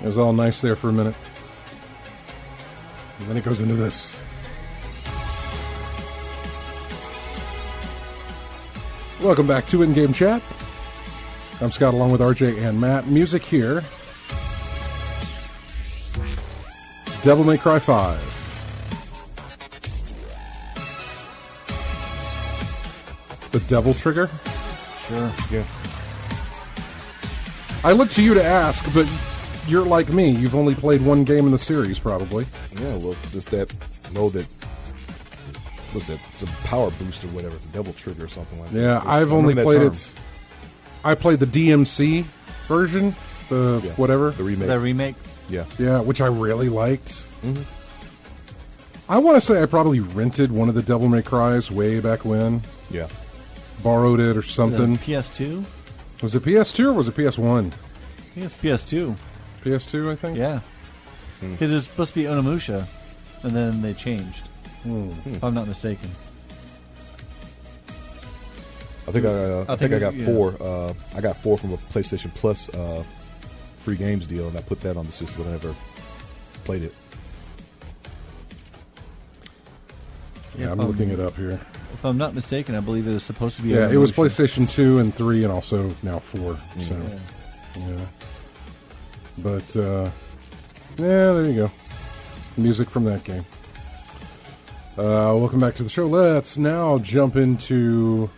It was all nice there for a minute. And then it goes into this. Welcome back to In-Game Chat. I'm Scott along with RJ and Matt. Music here. Devil May Cry 5. The Devil Trigger? Sure. Yeah. I look to you to ask, but you're like me. You've only played one game in the series, probably. Yeah, well, just that mode that, what's that? It's a power boost or whatever, Devil Trigger or something like that. Yeah, I've only played it. I played the DMC version, whatever. The remake. The remake? Yeah. Yeah, which I really liked. Mm-hmm. I want to say I probably rented one of the Devil May Cries way back when. Yeah. Borrowed it or something. PS2? Was it PS2 or was it PS1? I think it's PS2. PS2, I think? Yeah. Because it was supposed to be Onimusha, and then they changed. If I'm not mistaken. I think I got yeah. 4. I got 4 from a PlayStation Plus free games deal, and I put that on the system, but I never played it. Yeah, I'm looking it up here. If I'm not mistaken, I believe it was supposed to be Yeah, it was Onimusha. PlayStation 2 and 3 and also now 4. So, yeah. But, yeah, there you go. Music from that game. Welcome back to the show. Let's now jump into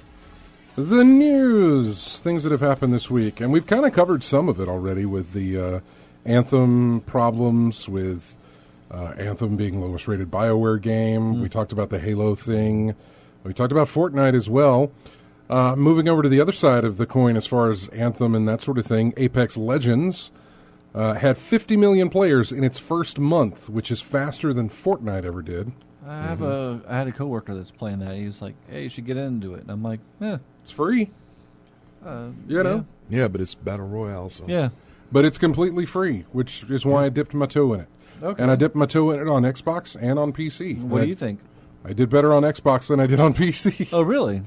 the news. Things that have happened this week. And we've kind of covered some of it already with the Anthem problems, with Anthem being the lowest rated BioWare game. We talked about the Halo thing. We talked about Fortnite as well. Moving over to the other side of the coin as far as Anthem and that sort of thing, Apex Legends had 50 million players in its first month, which is faster than Fortnite ever did. I had a coworker that's playing that. He was like, "Hey, you should get into it." And I'm like, It's free. You know? Yeah, but it's Battle Royale, so. Yeah. But it's completely free, which is why I dipped my toe in it. Okay. And I dipped my toe in it on Xbox and on PC. What do you think? I did better on Xbox than I did on PC. Oh, really?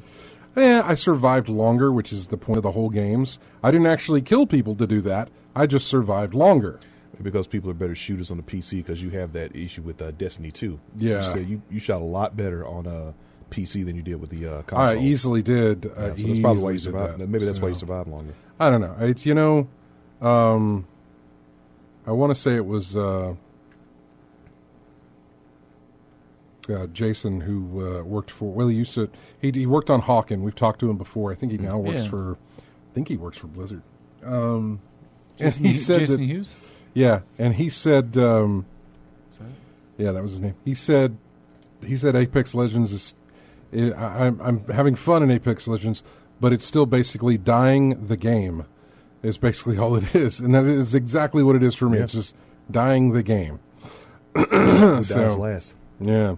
Yeah, I survived longer, which is the point of the whole games. I didn't actually kill people to do that. I just survived longer. Because people are better shooters on the PC because you have that issue with Destiny 2. Yeah. You said you shot a lot better on PC than you did with the console. I easily did. So that's probably why you easily did survived. that. Maybe that's why you So, survived longer. I don't know. It's, I want to say it was Jason who worked for, well, he used to, he worked on Hawken. We've talked to him before. I think he now works for Blizzard. And he said Jason that, Hughes? yeah, and he said, yeah, that was his name. He said Apex Legends is, I'm having fun in Apex Legends, but it's still basically dying the game. Is basically all it is, and that is exactly what it is for me. Yeah. It's just dying the game. Who dies last? Yeah.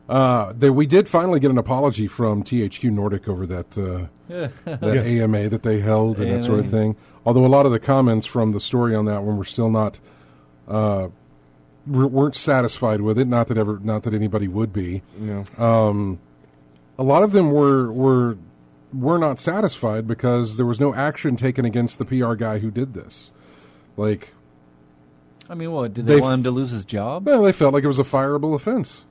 We did finally get an apology from THQ Nordic over that AMA that they held and that sort of thing. Although a lot of the comments from the story on that one were still not weren't satisfied with it. Not that anybody would be. No. A lot of them were not satisfied because there was no action taken against the PR guy who did this. Like, I mean, what? Did they want him to lose his job? well, they felt like it was a fireable offense.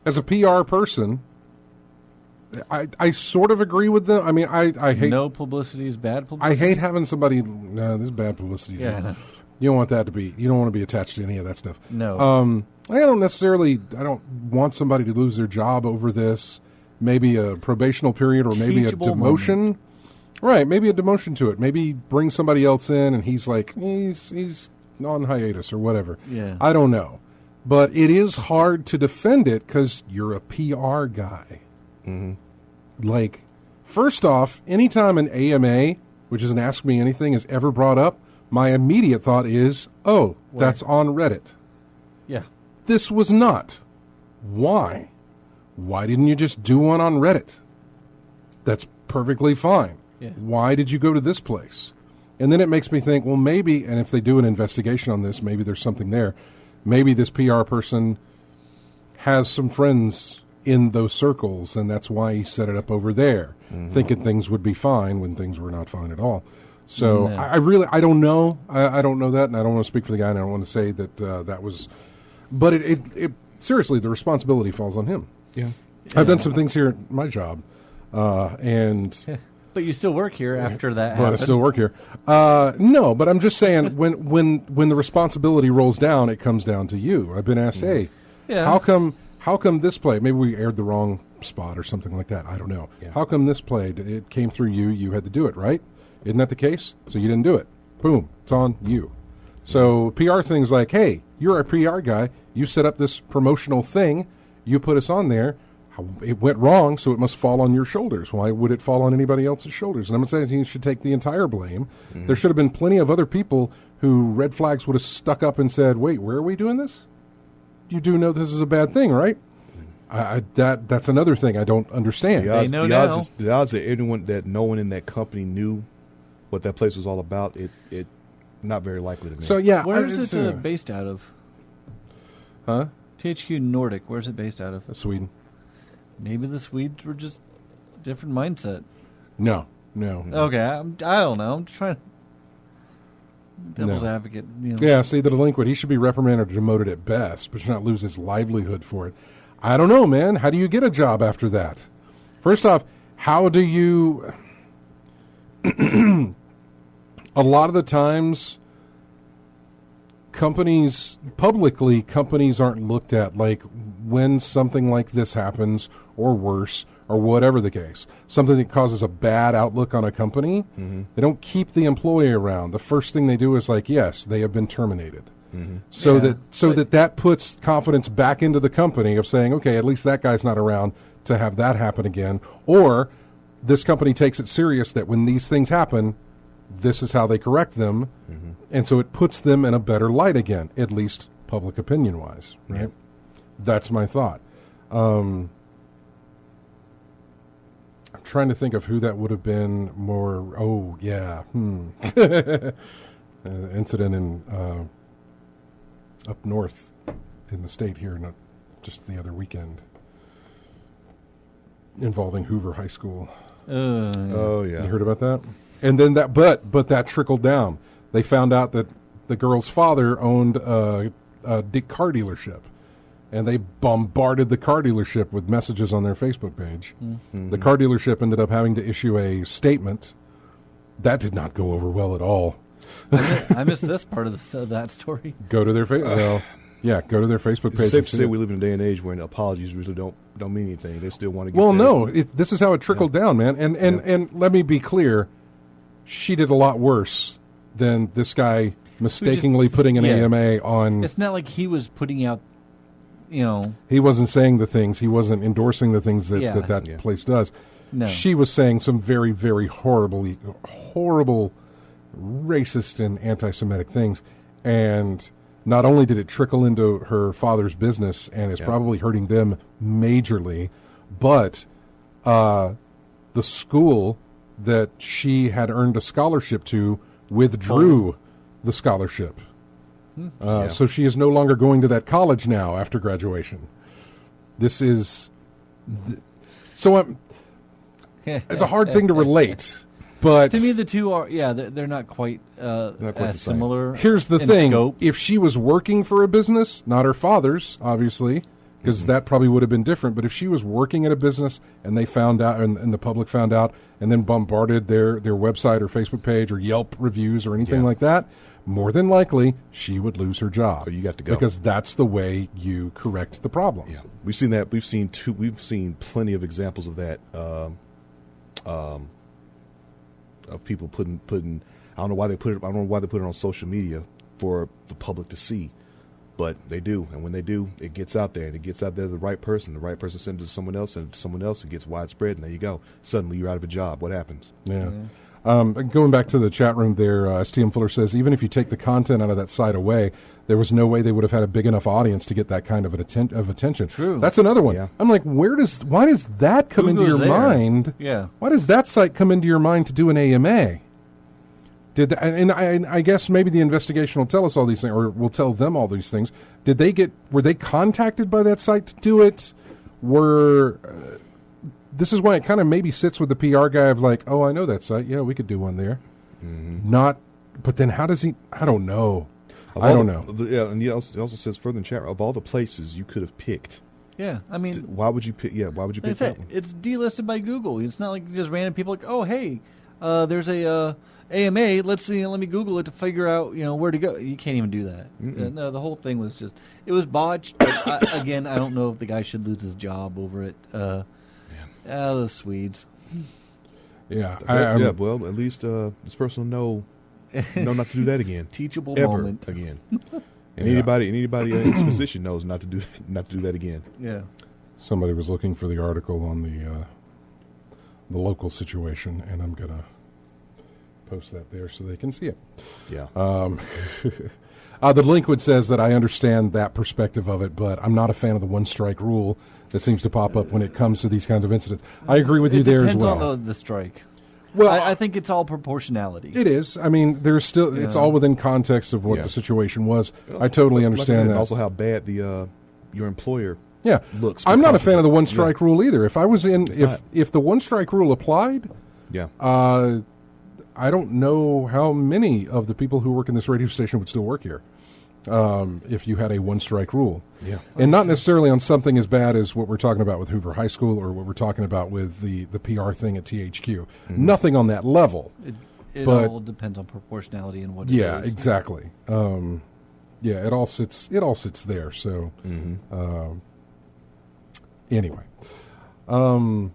As a PR person, I sort of agree with them. I mean, I hate... No publicity is bad publicity? I hate having somebody... No, this is bad publicity. Yeah. You don't want that to be... You don't want to be attached to any of that stuff. No. I don't want somebody to lose their job over this. Maybe a probational period or maybe a Teachable demotion. moment. Right, maybe a demotion to it. Maybe bring somebody else in and he's like, he's on hiatus or whatever. Yeah. I don't know. But it is hard to defend it because you're a PR guy. Mm-hmm. Like, first off, anytime an AMA, which is an Ask Me Anything, is ever brought up, my immediate thought is, oh, that's on Reddit. Yeah. This was not. Why? Why didn't you just do one on Reddit? That's perfectly fine. Yeah. Why did you go to this place? And then it makes me think, well, maybe, and if they do an investigation on this, maybe there's something there. Maybe this PR person has some friends in those circles, and that's why he set it up over there, thinking things would be fine when things were not fine at all. So No. I don't know. I don't know that, and I don't want to speak for the guy, and I don't want to say that that was... But it seriously, the responsibility falls on him. Yeah. I've done some things here at my job, and... But you still work here after that But I happened. still work here. No, but I'm just saying, when the responsibility rolls down, it comes down to you. I've been asked, hey, Yeah. how come how come this play? Maybe we aired the wrong spot or something like that. I don't know. Yeah. How come this play, it came through you, you had to do it, right? Isn't that the case? So you didn't do it. Boom, it's on you. So PR things like, hey, you're a PR guy, you set up this promotional thing, you put us on there, it went wrong, so it must fall on your shoulders. Why would it fall on anybody else's shoulders? And I'm not saying you should take the entire blame. There should have been plenty of other people who red flags would have stuck up and said, wait, where are we doing this? You do know this is a bad thing, right? That's another thing I don't understand. The odds that no one in that company knew what that place was all about, it not very likely to me. So yeah, Where is it based out of? Huh? THQ Nordic. Where's it based out of? Sweden. Maybe the Swedes were just different mindset. No. Okay, I don't know. I'm trying. Devil's advocate. Yeah, see, the delinquent, he should be reprimanded or demoted at best, but should not lose his livelihood for it. I don't know, man. How do you get a job after that? First off, how do you... A lot of the times, companies aren't looked at like when something like this happens or worse or whatever the case. Something that causes a bad outlook on a company, they don't keep the employee around. The first thing they do is like, yes, they have been terminated. So that puts confidence back into the company of saying, okay, at least that guy's not around to have that happen again. Or this company takes it serious that when these things happen, this is how they correct them. And so it puts them in a better light again, at least public opinion-wise, right? Yeah. That's my thought. I'm trying to think of who that would have been more... Oh, yeah. Incident in... up north in the state here, not just the other weekend, involving Hoover High School. Oh, yeah. You heard about that? And then that, but that trickled down. They found out that the girl's father owned a car dealership, and they bombarded the car dealership with messages on their Facebook page. The car dealership ended up having to issue a statement. That did not go over well at all. I missed this part of that story. Go to their go to their Facebook page. It's safe to say we live in a day and age when apologies really don't mean anything. They still want to get Well, no, this is how it trickled down, man. And let me be clear, she did a lot worse than this guy mistakenly putting an AMA on. It's not like he was putting out, He wasn't saying the things. He wasn't endorsing the things that place does. No. She was saying some very, very horrible, racist and anti-Semitic things. And not only did it trickle into her father's business and is probably hurting them majorly, but the school that she had earned a scholarship to withdrew the scholarship. So she is no longer going to that college now after graduation. This is... it's a hard thing to relate. But to me, the two are, they're not quite as similar. Here's the thing. Scope. If she was working for a business, not her father's, obviously, because that probably would have been different. But if she was working at a business and they found out, and the public found out, and then bombarded their website or Facebook page or Yelp reviews or anything like that, more than likely she would lose her job. So you got to go, because that's the way you correct the problem. Yeah, we've seen that. We've seen plenty of examples of that. Of people putting I don't know why they put it on social media for the public to see, but they do, and when they do, it gets out there, and it gets out there to the right person sends it to someone else, and someone else, it gets widespread, and there you go. Suddenly you're out of a job. What happens? Yeah. Going back to the chat room there, STM Fuller says, even if you take the content out of that site away, there was no way they would have had a big enough audience to get that kind of attention. True. That's another one. Yeah. I'm like, why does that come into your mind? Yeah. Why does that site come into your mind to do an AMA? I guess maybe the investigation will tell us all these things, or we'll tell them all these things. Were they contacted by that site to do it? This is why it kind of maybe sits with the PR guy of like, oh, I know that site. Yeah, we could do one there. But then how does he? I don't know. I don't know. And he also says further in chat, of all the places you could have picked. Yeah, I mean, why would you pick? Yeah, why would you pick that one? It's delisted by Google. It's not like just random people like, oh, hey, there's a AMA. Let me Google it to figure out where to go. You can't even do that. No, the whole thing was it was botched. But I don't know if the guy should lose his job over it. The Swedes. Yeah, well, at least this person will know not to do that again. Teachable ever moment again. And anybody in this position knows not to do that again. Yeah. Somebody was looking for the article on the local situation, and I'm gonna post that there so they can see it. Yeah. The Linkwood says that I understand that perspective of it, but I'm not a fan of the one strike rule that seems to pop up when it comes to these kinds of incidents. I agree with you there as well. It depends on the strike. Well, I think it's all proportionality. It is. I mean, there's still it's all within context of what the situation was. I totally understand that. And also how bad the your employer looks. I'm not a fan of the one strike rule either. If I was if the one strike rule applied, I don't know how many of the people who work in this radio station would still work here. If you had a one-strike rule. Yeah. And not necessarily on something as bad as what we're talking about with Hoover High School or what we're talking about with the PR thing at THQ. Nothing on that level. It all depends on proportionality and what it is. Yeah, exactly. It all sits there. So anyway. So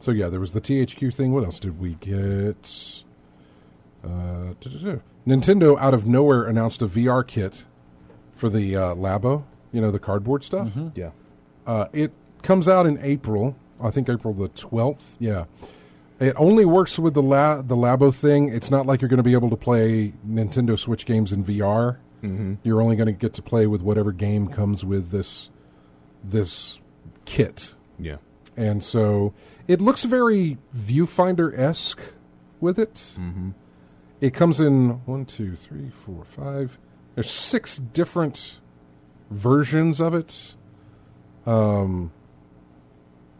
there was the THQ thing. What else did we get? Nintendo out of nowhere announced a VR kit for the Labo, the cardboard stuff. Yeah. It comes out in April, I think April the 12th. Yeah. It only works with the Labo thing. It's not like you're going to be able to play Nintendo Switch games in VR. You're only going to get to play with whatever game comes with this kit. Yeah. And so it looks very viewfinder-esque with it. It comes in 1, 2, 3, 4, 5. There's 6 different versions of it, of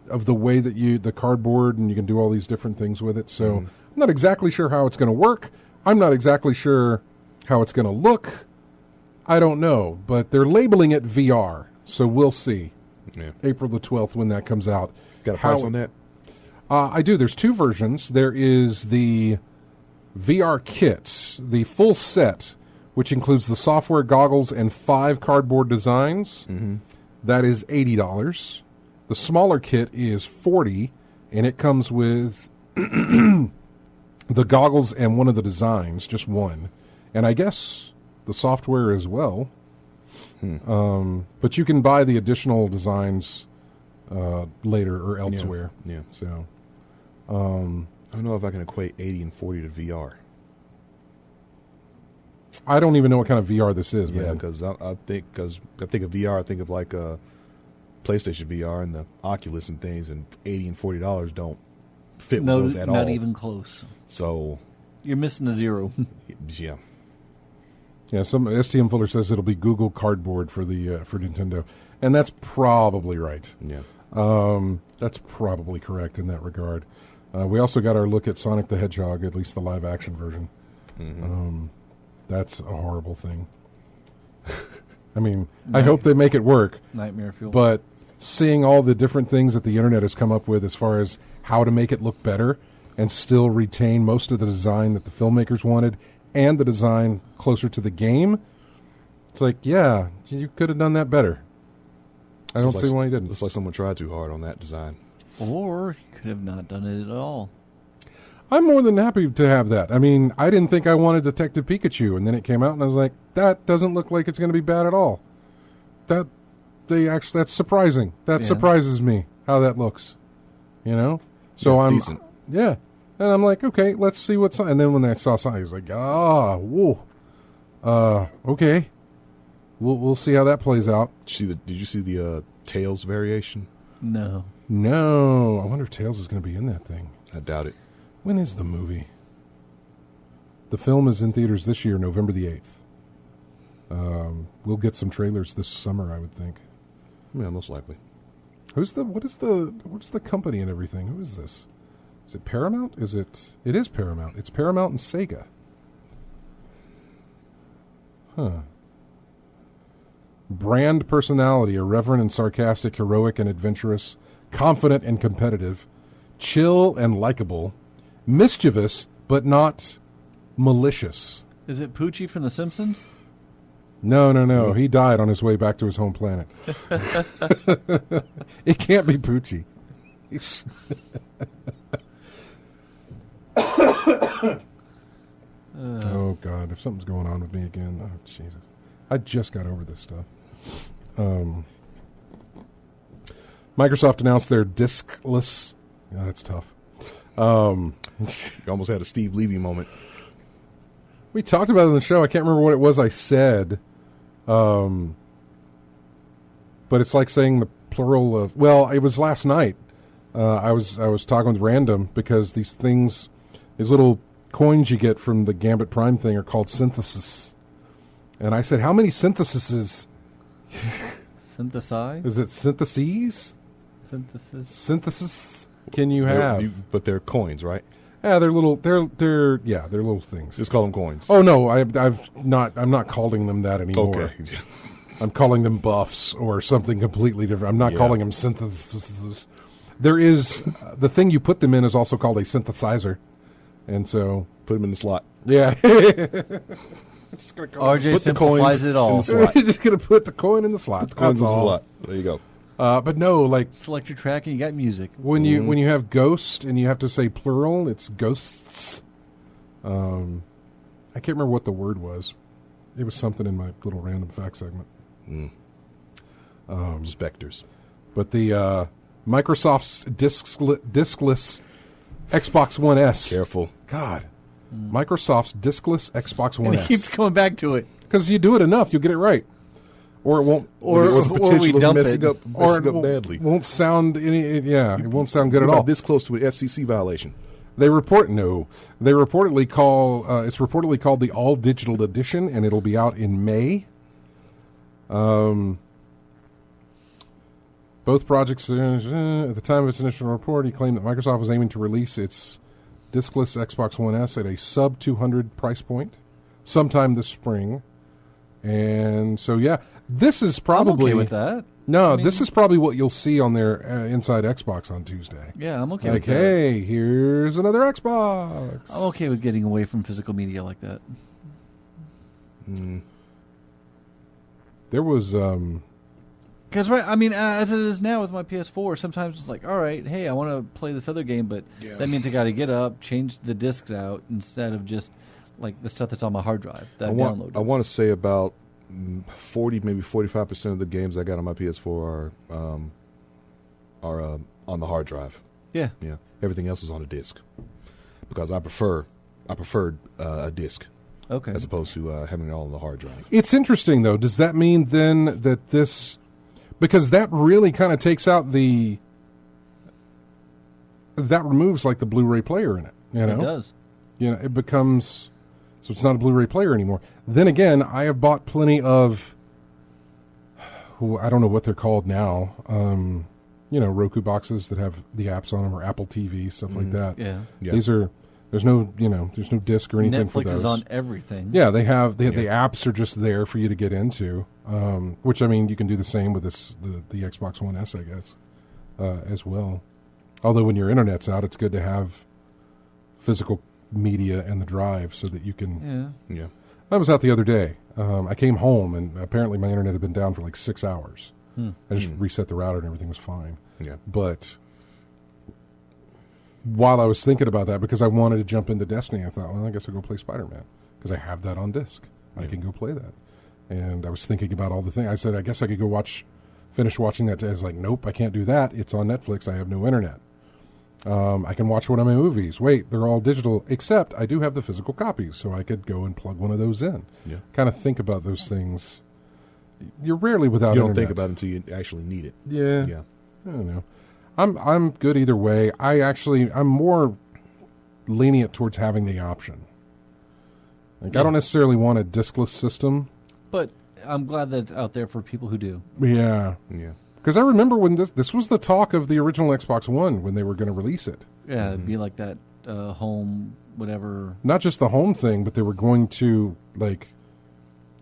the way that the cardboard, and you can do all these different things with it. So I'm not exactly sure how it's going to work. I'm not exactly sure how it's going to look. I don't know, but they're labeling it VR, so we'll see. Yeah. April the 12th when that comes out. Got a price on that? I do. There's 2 versions. There is the VR kit, the full set, which includes the software, goggles, and 5 cardboard designs. That is $80. The smaller kit is $40, and it comes with the goggles and one of the designs, just one, and I guess the software as well. But you can buy the additional designs later or elsewhere. Yeah. So, I don't know if I can equate 80 and 40 to VR. I don't even know what kind of VR this is, man. Because I think of VR, I think of like a PlayStation VR and the Oculus and things, and $80 and $40 don't fit with those at all. Not even close. So you're missing a zero. Yeah. Yeah, some STM Fuller says it'll be Google Cardboard for the for Nintendo, and that's probably right. Yeah. That's probably correct in that regard. We also got our look at Sonic the Hedgehog, at least the live-action version. That's a horrible thing. I mean, I hope they make it work. Nightmare fuel. But seeing all the different things that the internet has come up with as far as how to make it look better and still retain most of the design that the filmmakers wanted and the design closer to the game, it's like, yeah, you could have done that better. I don't see why you didn't. Looks like someone tried too hard on that design. Or you could have not done it at all. I'm more than happy to have that. I mean, I didn't think I wanted Detective Pikachu, and then it came out, and I was like, that doesn't look like it's going to be bad at all. That's surprising. That surprises me how that looks. So I'm decent. Yeah, and I'm like, okay, let's see what's. And then when I saw something, I was like, whoa, okay, we'll see how that plays out. Did you see the Tails variation? No. I wonder if Tails is going to be in that thing. I doubt it. When is the movie? The film is in theaters this year, November the 8th. We'll get some trailers this summer, I would think. Yeah, most likely. What is the company and everything? Who is this? Is it Paramount? It is Paramount. It's Paramount and Sega. Huh. Brand personality, irreverent and sarcastic, heroic and adventurous, confident and competitive, chill and likable, mischievous, but not malicious. Is it Poochie from The Simpsons? No. He died on his way back to his home planet. It can't be Poochie. Oh, God. If something's going on with me again. Oh, Jesus. I just got over this stuff. Microsoft announced their diskless... Yeah, that's tough. You almost had a Steve Levy moment. We talked about it on the show. I can't remember what it was I said. But it's like saying the plural of... Well, it was last night. I was talking with Random because these little coins you get from the Gambit Prime thing are called synthesis. And I said, how many syntheses? Synthesize? Is it syntheses? Synthesis can you have? But they're coins, right? Yeah, they're little. They're little things. Just call them coins. Oh no, I'm not calling them that anymore. Okay. I'm calling them buffs or something completely different. I'm not calling them synthesis. There is the thing you put them in is also called a synthesizer, and so Put them in the slot. yeah. Just gonna RJ simplifies it all. in the slot. We're just gonna put the coin in the slot. Put the coins That's in the all. slot. There you go. But no, like Select your track and you got music. when you have ghost and you have to say plural, it's ghosts. I can't remember what the word was. It was something in my little random fact segment. Spectres. But the Microsoft's diskless Xbox One S. Careful. God. Microsoft's diskless Xbox One And S. he keeps coming back to it. Because you do it enough, you'll get it right. Or it won't. Or the potential we of dump messing it. up, Or messing it up badly. won't sound any. Yeah, it won't sound good at We're all. about this close to an FCC violation. They reportedly call it's reportedly called the All Digital Edition, and it'll be out in May. Both projects, at the time of its initial report, he claimed that Microsoft was aiming to release its diskless Xbox One S at a sub $200 price point sometime this spring. And so, yeah, this is probably I'm okay with that. No, I mean, this is probably what you'll see on their Inside Xbox on Tuesday. Yeah, I'm okay Like, with that. hey, here's another Xbox. I'm okay with getting away from physical media like that. There was, Because, right, I mean, as it is now with my PS4, sometimes it's like, all right, hey, I want to play this other game, but that means I got to get up, change the discs out, instead of just, like, the stuff that's on my hard drive that I downloaded. I want to say about 40, maybe 45% of the games I got on my PS4 are on the hard drive. Yeah. Yeah. Everything else is on a disc because I preferred a disc Okay. as opposed to having it all on the hard drive. it's interesting, though. Does that mean then that this, because that really kind of takes out that removes, like, the Blu-ray player in it, you know? It does. You know, it becomes, so it's not a Blu-ray player anymore. Then again, I have bought plenty of, I don't know what they're called now, Roku boxes that have the apps on them, or Apple TV, stuff like that. Yeah. Yeah. These are, there's no disc or anything for Netflix those. is on everything. Yeah, they have, the apps are just there for you to get into, which, I mean, you can do the same with the Xbox One S, I guess, as well. Although when your internet's out, it's good to have physical media and the drive so that you can... Yeah. Yeah. I was out the other day. I came home, and apparently my internet had been down for like 6 hours. I just reset the router, and everything was fine. Yeah. But while I was thinking about that, because I wanted to jump into Destiny, I thought, well, I guess I'll go play Spider-Man, because I have that on disc. I can go play that. And I was thinking about all the things. I said, I guess I could go finish watching that. I was like, nope, I can't do that. It's on Netflix. I have no internet. I can watch one of my movies. Wait, they're all digital, except I do have the physical copies, so I could go and plug one of those in. Yeah. Kind of think about those things. You're rarely without You don't internet. think about it until you actually need it. Yeah. Yeah. I don't know. I'm good either way. I'm more lenient towards having the option. Like, I don't necessarily want a diskless system. But I'm glad that it's out there for people who do. Yeah. Yeah. Because I remember when this was the talk of the original Xbox One when they were going to release it. Yeah, it'd be like that home, whatever. Not just the home thing, but they were going to, like,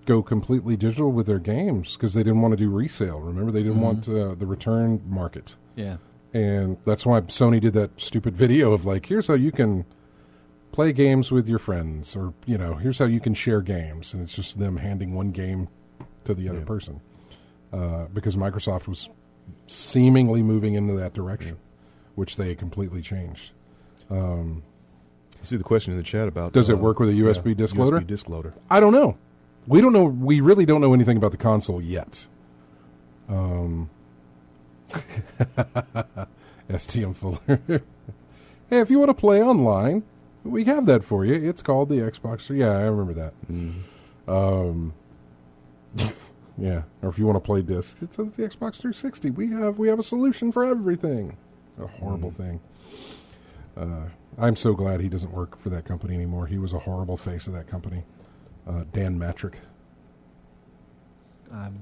go completely digital with their games because they didn't want to do resale. Remember, they didn't want the return market. Yeah. And that's why Sony did that stupid video of, like, here's how you can play games with your friends, or here's how you can share games, and it's just them handing one game to the other person, because Microsoft was seemingly moving into that direction, which they completely changed. I see the question in the chat about does it work with a USB disk loader? USB disk loader. I don't know. We don't know. We really don't know anything about the console yet. STM Fuller. Hey, if you want to play online, we have that for you. It's called the Xbox. Yeah, I remember that. Yeah, or if you want to play discs, it's the Xbox 360. We have a solution for everything. A horrible thing. I'm so glad he doesn't work for that company anymore. He was a horrible face of that company. Dan Matrick.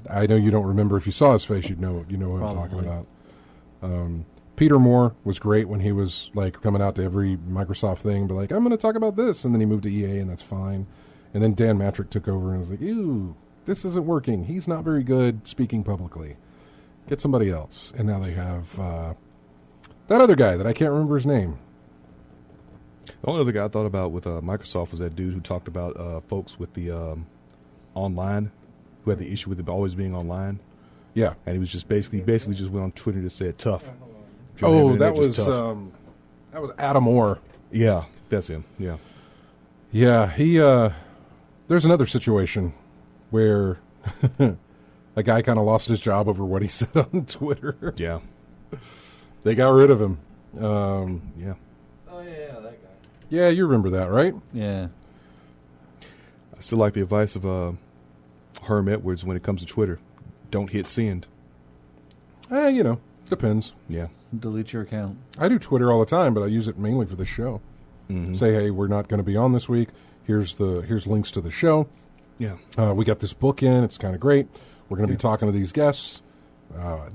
I know you don't remember. If you saw his face, you'd know what I'm talking about. Peter Moore was great when he was like coming out to every Microsoft thing, but like, I'm going to talk about this, and then he moved to EA, and that's fine. And then Dan Matrick took over and was like, ew, this isn't working. He's not very good speaking publicly. Get somebody else. And now they have that other guy that I can't remember his name. The only other guy I thought about with Microsoft was that dude who talked about folks with the online, who had the issue with it always being online. Yeah, and he was just basically just went on Twitter to say tough. Oh, that was Adam Orr. Yeah, that's him. Yeah, yeah. He there's another situation where a guy kind of lost his job over what he said on Twitter. Yeah, they got rid of him. Yeah. Oh yeah, that guy. Yeah, you remember that, right? Yeah. I still like the advice of Herm Edwards when it comes to Twitter. Don't hit send. Depends. Yeah. Delete your account. I do Twitter all the time, but I use it mainly for the show. Mm-hmm. Say, hey, we're not going to be on this week. Here's links to the show. Yeah. We got this book in. It's kind of great. We're going to be talking to these guests. Yeah,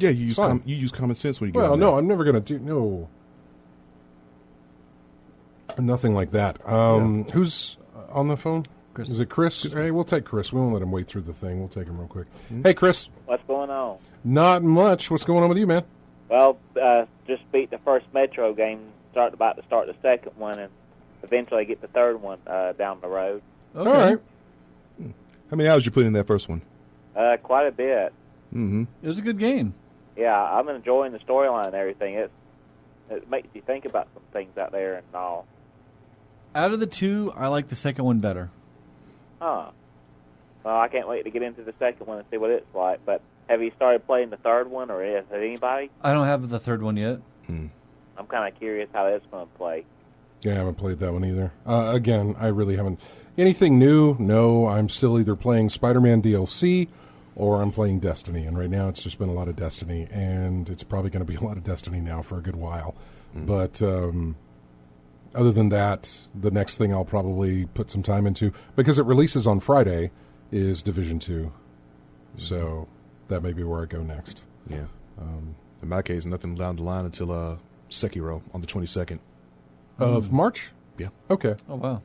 you use common sense when you get on there. No, I'm never going to do nothing like that. Who's on the phone? Chris. Is it Chris? Hey, we'll take Chris. We won't let him wait through the thing. We'll take him real quick. Mm-hmm. Hey, Chris. What's going on? Not much. What's going on with you, man? Well, just beat the first Metro game, about to start the second one, and eventually get the third one down the road. Okay. All right. How many hours you put in that first one? Quite a bit. Mm-hmm. It was a good game. Yeah, I'm enjoying the storyline and everything. It makes you think about some things out there and all. Out of the two, I like the second one better. Huh. Well, I can't wait to get into the second one and see what it's like. But have you started playing the third one, or has anybody? I don't have the third one yet. I'm kind of curious how that's going to play. Yeah, I haven't played that one either. Again, I really haven't. Anything new? No, I'm still either playing Spider-Man DLC or I'm playing Destiny. And right now it's just been a lot of Destiny, and it's probably going to be a lot of Destiny now for a good while. But other than that, the next thing I'll probably put some time into, because it releases on Friday, is Division 2. So that may be where I go next. Yeah. In my case, nothing down the line until Sekiro on the 22nd. Of March? Yeah. Okay. Oh, wow.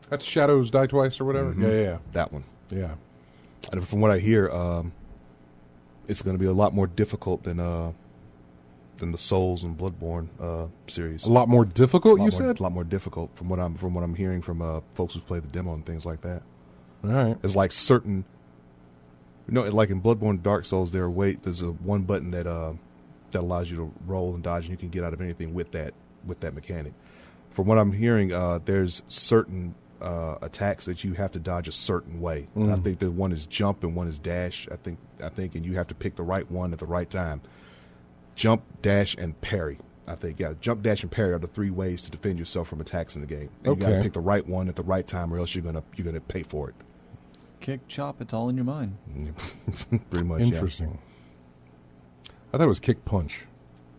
That's Shadows Die Twice or whatever? Mm-hmm. Yeah. That one. Yeah. And from what I hear, it's going to be a lot more difficult than the Souls and Bloodborne series. A lot more difficult, you said? A lot more difficult from what I'm hearing from folks who've played the demo and things like that. All right. It's like certain, like in Bloodborne, Dark Souls, there's a one button that allows you to roll and dodge, and you can get out of anything with that mechanic. From what I'm hearing, there's certain attacks that you have to dodge a certain way. And I think that one is jump and one is dash. I think, and you have to pick the right one at the right time. Jump, dash, and parry. I think, jump, dash, and parry are the three ways to defend yourself from attacks in the game. And you got to pick the right one at the right time, or else you're gonna pay for it. Kick, chop, it's all in your mind. Pretty much. Interesting. I thought it was kick, punch.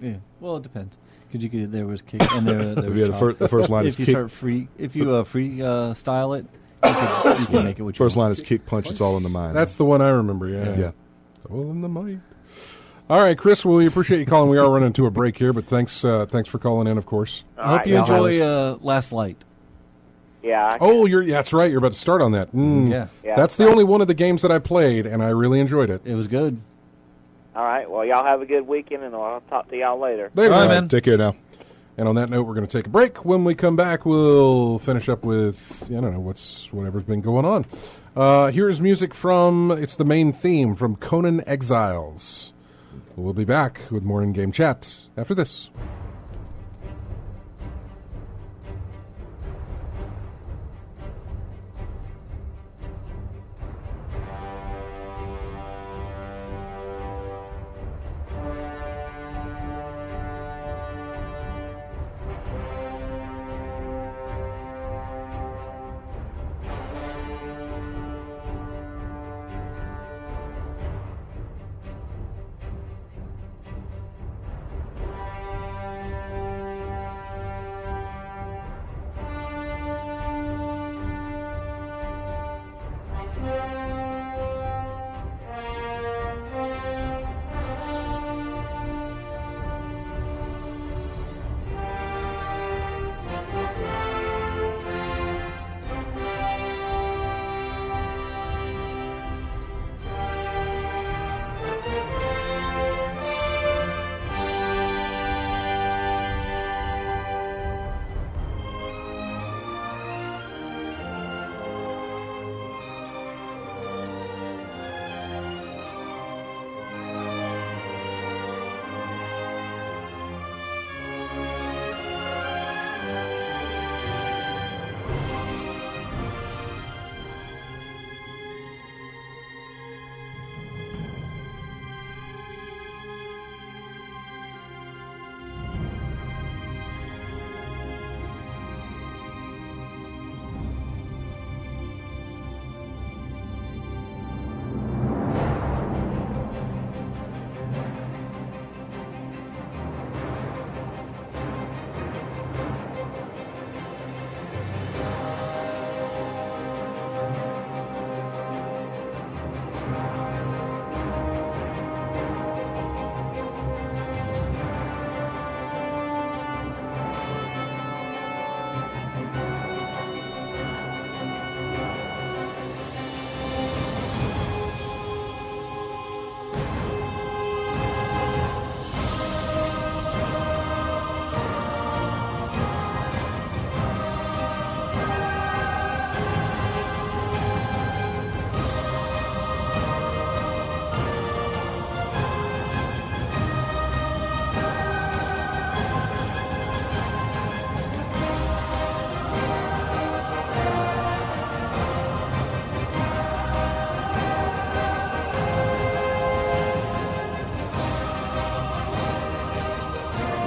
Yeah. Well, it depends. Because there was kick and there was chop. The first line is if you kick. start free, if you style it, you can make it what you First want. line is kick, punch. It's all in the mind. That's the one I remember, yeah. Yeah. It's all in the mind. All right, Chris, well, we appreciate you calling. We are running to a break here, but thanks for calling in, of course. I hope you enjoy Last Light. Yeah. That's right. You're about to start on that. Yeah. That's the only one of the games that I played, and I really enjoyed it. It was good. All right. Well, y'all have a good weekend, and I'll talk to y'all later. Later, All right, man. Take care now. And on that note, we're going to take a break. When we come back, we'll finish up with, I don't know, whatever's been going on. Here's music from, it's the main theme from Conan Exiles. We'll be back with more in-game chat after this.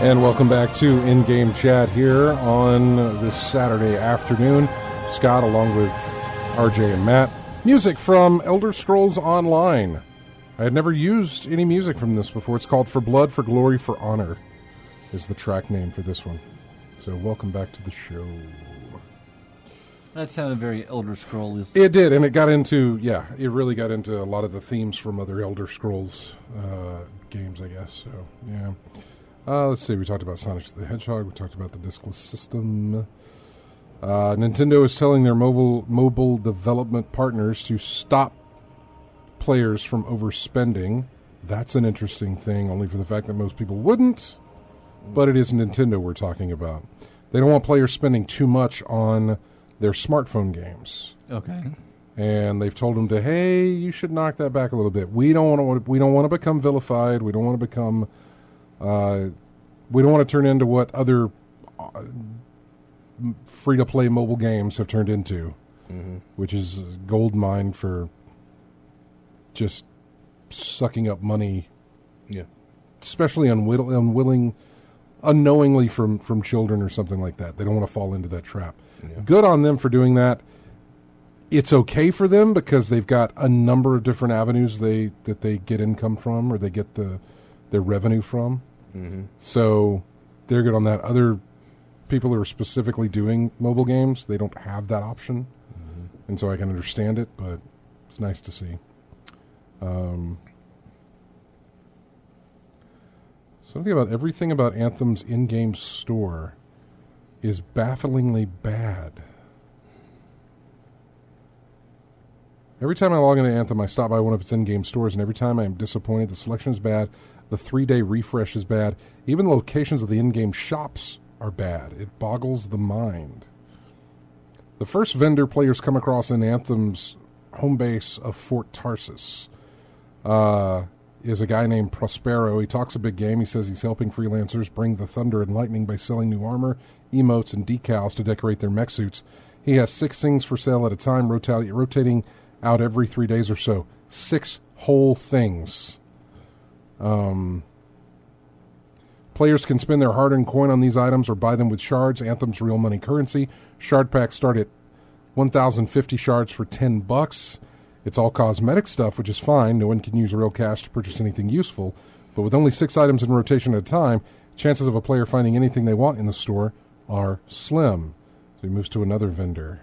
And welcome back to In-Game Chat here on this Saturday afternoon. Scott along with RJ and Matt. Music from Elder Scrolls Online. I had never used any music from this before. It's called For Blood, For Glory, For Honor is the track name for this one. So welcome back to the show. That sounded very Elder Scrolls. It did, and it got into, it really got into a lot of the themes from other Elder Scrolls games, I guess. So, yeah. Let's see, we talked about Sonic the Hedgehog, we talked about the discless system. Nintendo is telling their mobile development partners to stop players from overspending. That's an interesting thing, only for the fact that most people wouldn't, but it is Nintendo we're talking about. They don't want players spending too much on their smartphone games. Okay. And they've told them hey, you should knock that back a little bit. We don't want to become vilified. We don't want to become we don't want to turn into what other free-to-play mobile games have turned into, which is a gold mine for just sucking up money, especially unknowingly from children or something like that. They don't want to fall into that trap. Yeah. Good on them for doing that. It's okay for them because they've got a number of different avenues that they get income from or they get their revenue from. Mm-hmm. So they're good on that. Other people who are specifically doing mobile games, they don't have that option. Mm-hmm. And so I can understand it, but it's nice to see. Something about everything about Anthem's in-game store is bafflingly bad. Every time I log into Anthem, I stop by one of its in-game stores, and every time I am disappointed. The selection is bad. The 3-day refresh is bad. Even the locations of the in-game shops are bad. It boggles the mind. The first vendor players come across in Anthem's home base of Fort Tarsus is a guy named Prospero. He talks a big game. He says he's helping freelancers bring the thunder and lightning by selling new armor, emotes, and decals to decorate their mech suits. He has 6 things for sale at a time, rotating out every 3 days or so. 6 whole things. Players can spend their hard-earned coin on these items or buy them with shards, Anthem's real money currency. Shard packs start at 1,050 shards for $10. It's all cosmetic stuff, which is fine. No one can use real cash to purchase anything useful. But with only 6 items in rotation at a time, chances of a player finding anything they want in the store are slim. So he moves to another vendor.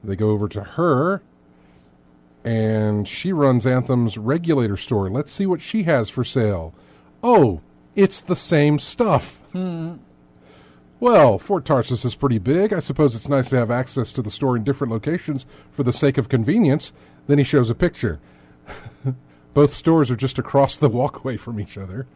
They go over to her, and she runs Anthem's regulator store. Let's see what she has for sale. Oh, it's the same stuff. Well, Fort Tarsus is pretty big. I suppose it's nice to have access to the store in different locations for the sake of convenience. Then he shows a picture. Both stores are just across the walkway from each other.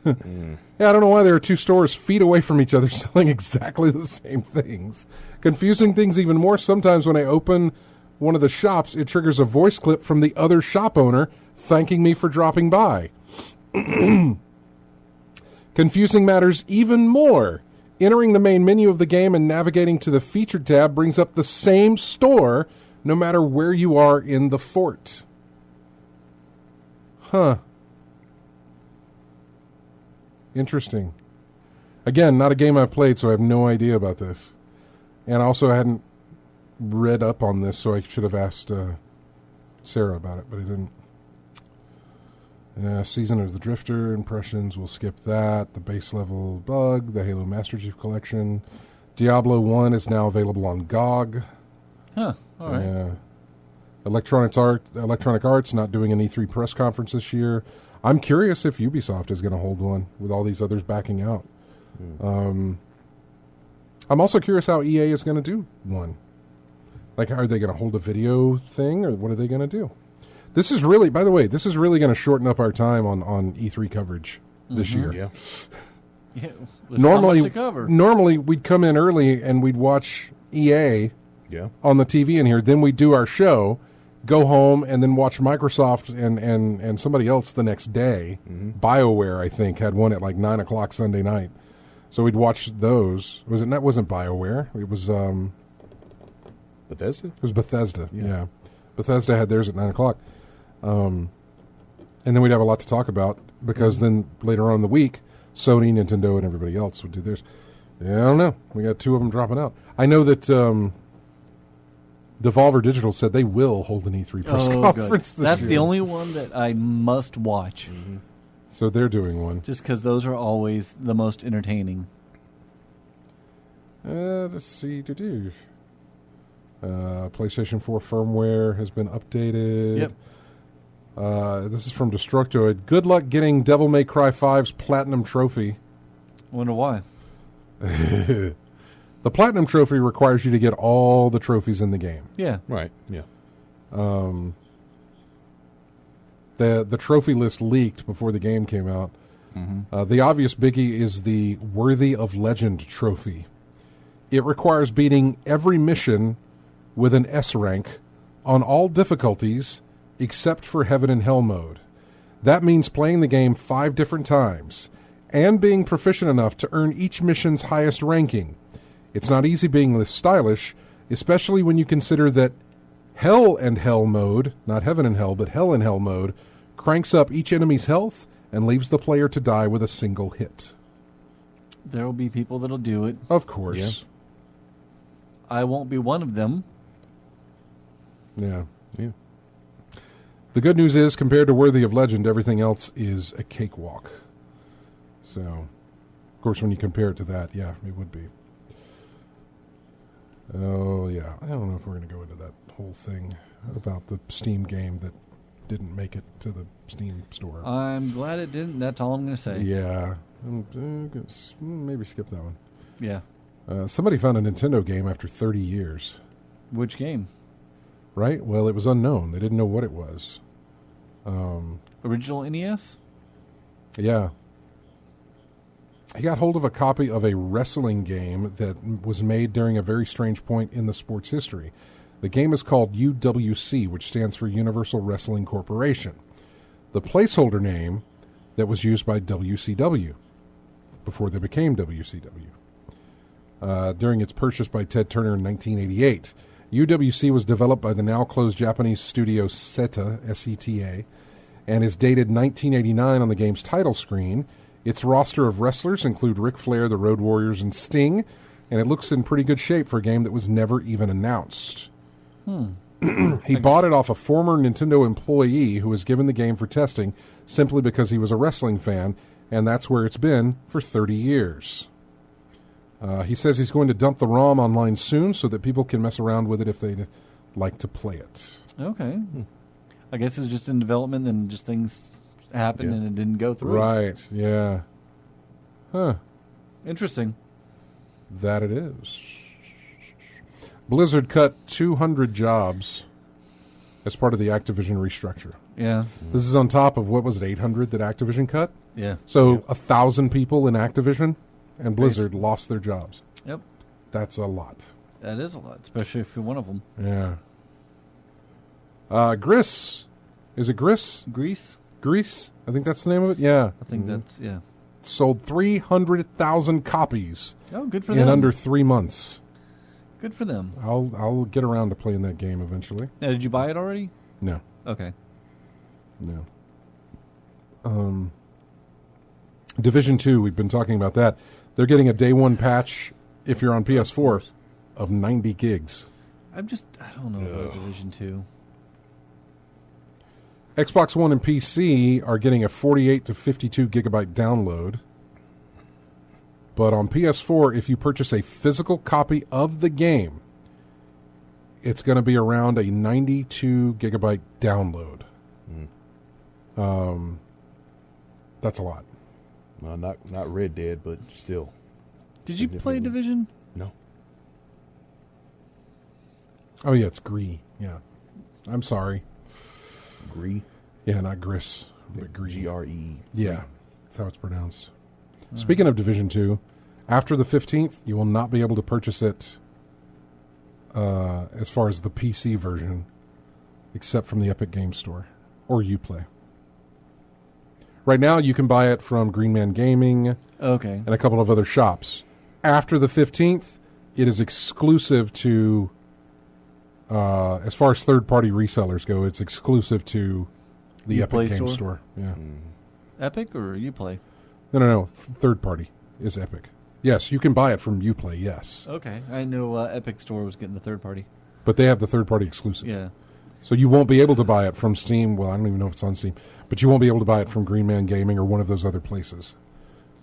Yeah, I don't know why there are 2 stores feet away from each other selling exactly the same things. Confusing things even more, sometimes when I open one of the shops, it triggers a voice clip from the other shop owner thanking me for dropping by. Confusing matters even more. Entering the main menu of the game and navigating to the featured tab brings up the same store no matter where you are in the fort. Huh. Interesting. Again, not a game I've played, so I have no idea about this. And also I hadn't read up on this, so I should have asked Sarah about it, but I didn't. Season of the Drifter, impressions, we'll skip that. The base level bug, the Halo Master Chief Collection. Diablo 1 is now available on GOG. Huh, all right. Yeah. Electronic Arts not doing an E3 press conference this year. I'm curious if Ubisoft is going to hold one with all these others backing out. I'm also curious how EA is going to do one. Like, are they going to hold a video thing, or what are they going to do? This is really, by the way, this is really going to shorten up our time on E3 coverage this year. Yeah. Yeah, not much to cover. Normally we'd come in early and we'd watch EA on the TV in here. Then we'd do our show, go home, and then watch Microsoft and somebody else the next day. BioWare, I think, had one at like 9 o'clock Sunday night. So we'd watch those. That wasn't BioWare. It was Bethesda? It was Bethesda, yeah. Bethesda had theirs at 9 o'clock. And then we'd have a lot to talk about because then later on in the week, Sony, Nintendo, and everybody else would do theirs. Yeah, I don't know. We got 2 of them dropping out. I know that Devolver Digital said they will hold an E3 press conference this That's year. the only one that I must watch. So they're doing one. Just because those are always the most entertaining. Let's see. PlayStation 4 firmware has been updated. Yep. This is from Destructoid. Good luck getting Devil May Cry 5's Platinum Trophy. Wonder why. The Platinum Trophy requires you to get all the trophies in the game. Yeah. Right, yeah. The trophy list leaked before the game came out. The obvious biggie is the Worthy of Legend trophy. It requires beating every mission with an S rank on all difficulties except for Heaven and Hell mode. That means playing the game 5 different times and being proficient enough to earn each mission's highest ranking. It's not easy being this stylish, especially when you consider that Hell and Hell mode, not Heaven and Hell, but Hell and Hell mode, cranks up each enemy's health and leaves the player to die with a single hit. There will be people that'll do it. Of course. Yeah. I won't be one of them. Yeah. Yeah. The good news is, compared to Worthy of Legend, everything else is a cakewalk. So, of course, when you compare it to that, yeah, it would be. Oh, yeah. I don't know if we're going to go into that whole thing about the Steam game that didn't make it to the Steam store. I'm glad it didn't. That's all I'm going to say. Yeah. Maybe skip that one. Yeah. Somebody found a Nintendo game after 30 years. Which game? Right? Well, it was unknown. They didn't know what it was. Original NES? Yeah. He got hold of a copy of a wrestling game that was made during a very strange point in the sport's history. The game is called UWC, which stands for Universal Wrestling Corporation. The placeholder name that was used by WCW before they became WCW. During its purchase by Ted Turner in 1988. UWC was developed by the now-closed Japanese studio SETA, S-E-T-A, and is dated 1989 on the game's title screen. Its roster of wrestlers include Ric Flair, the Road Warriors, and Sting, and it looks in pretty good shape for a game that was never even announced. He bought it off a former Nintendo employee who was given the game for testing simply because he was a wrestling fan, and that's where it's been for 30 years. He says he's going to dump the ROM online soon so that people can mess around with it if they'd like to play it. Okay. I guess it was just in development and just things happened and it didn't go through. Right, yeah. Huh. Interesting. That it is. Blizzard cut 200 jobs as part of the Activision restructure. Yeah. This is on top of, what was it, 800 that Activision cut? Yeah. So 1,000 people in Activision and Blizzard lost their jobs. Yep. That's a lot. That is a lot, especially if you're one of them. Yeah. Gris. Is it Gris? Greece? Greece? I think that's the name of it? Yeah. I think that's, yeah. Sold 300,000 copies Oh, good for in them. under 3 months. Good for them. I'll get around to playing that game eventually. Now, did you buy it already? No. Okay. No. Division 2, we've been talking about that. They're getting a day one patch, if you're on PS4, of 90 gigs. I don't know about Division 2. Xbox One and PC are getting a 48 to 52 gigabyte download. But on PS4, if you purchase a physical copy of the game, it's going to be around a 92 gigabyte download. That's a lot. No, not Red Dead, but still. Did you play Division? No. Oh, yeah, it's Gree. Yeah. I'm sorry. Gree? Yeah, not Gris, but Gree. G-R-E. Yeah, that's how it's pronounced. Speaking of Division 2, after the 15th, you will not be able to purchase it as far as the PC version, except from the Epic Games Store or Uplay. Right now, you can buy it from Green Man Gaming and a couple of other shops. After the 15th, it is exclusive to, as far as third-party resellers go, it's exclusive to the Uplay Epic Games store? Store. Yeah. Epic or Uplay? No. Third-party is Epic. Yes, you can buy it from Uplay, yes. Okay. I know Epic Store was getting the third party. But they have the third-party exclusive. Yeah. So you won't be able to buy it from Steam. Well, I don't even know if it's on Steam. But you won't be able to buy it from Green Man Gaming or one of those other places.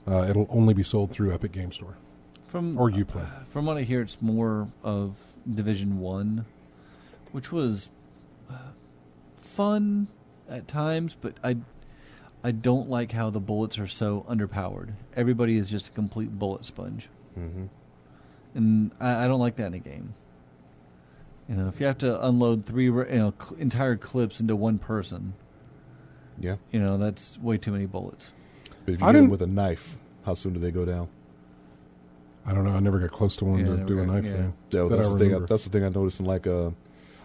It'll only be sold through Epic Game Store or Uplay. From what I hear, it's more of Division 1, which was fun at times, but I don't like how the bullets are so underpowered. Everybody is just a complete bullet sponge. Mm-hmm. And I don't like that in a game. You know, if you have to unload three entire clips into one person, that's way too many bullets. But if you hit them with a knife, how soon do they go down? I don't know. I never got close to one to do a knife thing. Yeah, that's the thing I noticed in I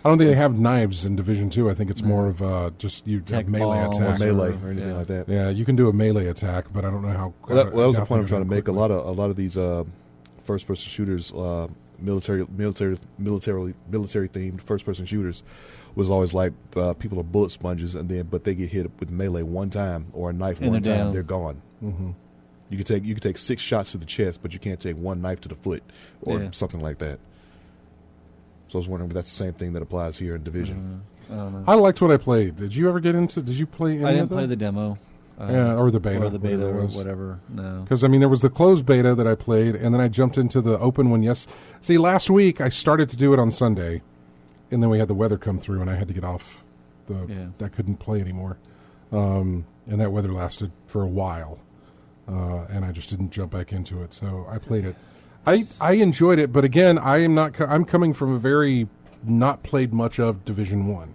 don't think they have knives in Division 2. I think it's more of just you have melee attack. Or melee or anything like that. Yeah, you can do a melee attack, but I don't know how. Well, that was the point I'm trying to make. A lot of these first-person shooters, military themed first-person shooters, was always like people are bullet sponges, but they get hit with melee one time or a knife one time, they're gone. Mm-hmm. You could take 6 shots to the chest, but you can't take one knife to the foot or something like that. So I was wondering if that's the same thing that applies here in Division. I don't know. I liked what I played. Did you ever get into? Did you play any of them? I didn't play the demo. Or the beta. Or the beta or whatever. No. Because, there was the closed beta that I played, and then I jumped into the open one. Yes. See, last week I started to do it on Sunday, and then we had the weather come through, and I had to get off. I couldn't play anymore. And that weather lasted for a while, and I just didn't jump back into it. So I played it. I enjoyed it, but again, I'm coming from a very not played much of Division 1.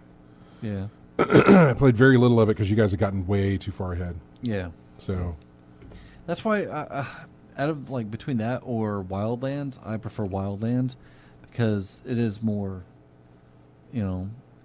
Yeah. I played very little of it because you guys have gotten way too far ahead. Yeah. So That's why, out of like between that or Wildlands, I prefer Wildlands because it is more,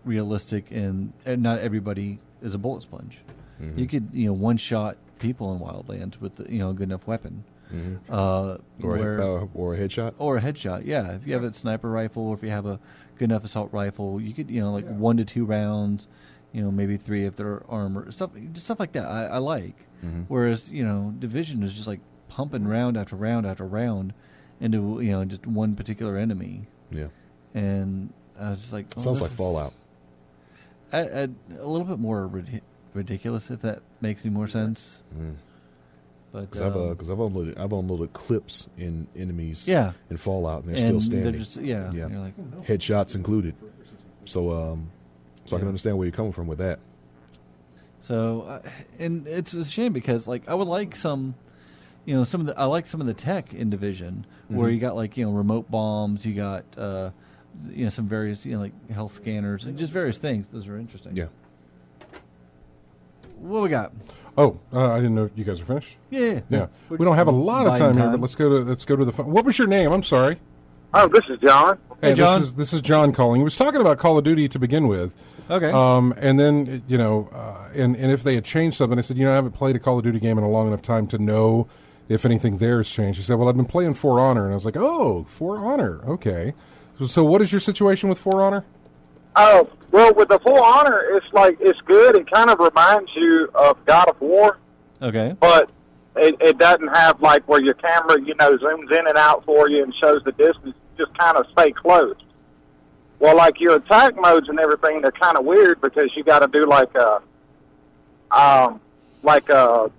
realistic, and not everybody is a bullet sponge. Mm-hmm. You could one shot people in Wildlands with a good enough weapon. Mm-hmm. Or a headshot. Or a headshot, yeah. If you have a sniper rifle, or if you have a good enough assault rifle, you could 1 to 2 rounds, maybe 3 if they're armor, stuff like that. I like. Mm-hmm. Whereas Division is just like pumping round after round after round into just one particular enemy. Yeah. And I was just like, sounds like Fallout. A little bit more ridiculous, if that makes any more sense. Mm. But Because I've unloaded clips in enemies. Yeah. In Fallout, and they're still standing. They're just, yeah. You're like, headshots included. So I can understand where you're coming from with that. So, and it's a shame because I would like some, I like some of the tech in Division where you got remote bombs, you got some various like health scanners and just various things. Those are interesting. Yeah. What we got? Oh, I didn't know you guys are finished. Yeah. We don't have a lot of time here, but let's go to the phone. What was your name? I'm sorry. Oh, this is John. Hey, John. This is John calling. He was talking about Call of Duty to begin with. Okay. And then and if they had changed something, I said, I haven't played a Call of Duty game in a long enough time to know if anything there has changed. He said, well, I've been playing For Honor, and I was like, oh, For Honor, okay. So what is your situation with For Honor? Oh, well, with the For Honor, it's good. It kind of reminds you of God of War. Okay. But it doesn't have where your camera, zooms in and out for you and shows the distance. You just kind of stay close. Well, your attack modes and everything, they're kind of weird because you got to do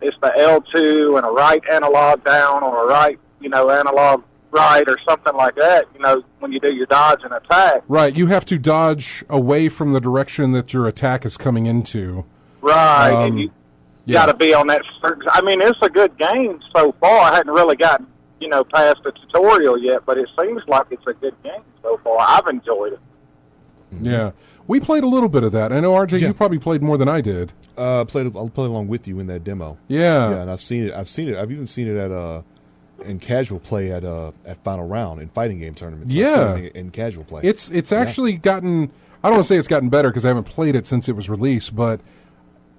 it's the L2 and a right analog down or a right, analog right or something like that, when you do your dodge and attack. Right, you have to dodge away from the direction that your attack is coming into. Right, and you got to be on that. I mean, it's a good game so far. I hadn't really gotten, past the tutorial yet, but it seems like it's a good game so far. I've enjoyed it. Yeah, we played a little bit of that. I know, RJ, you probably played more than I did. I'll play along with you in that demo. Yeah, and I've seen it. I've even seen it at in casual play at Final Round in fighting game tournaments. Yeah, in casual play. It's actually gotten. I don't want to say it's gotten better because I haven't played it since it was released, but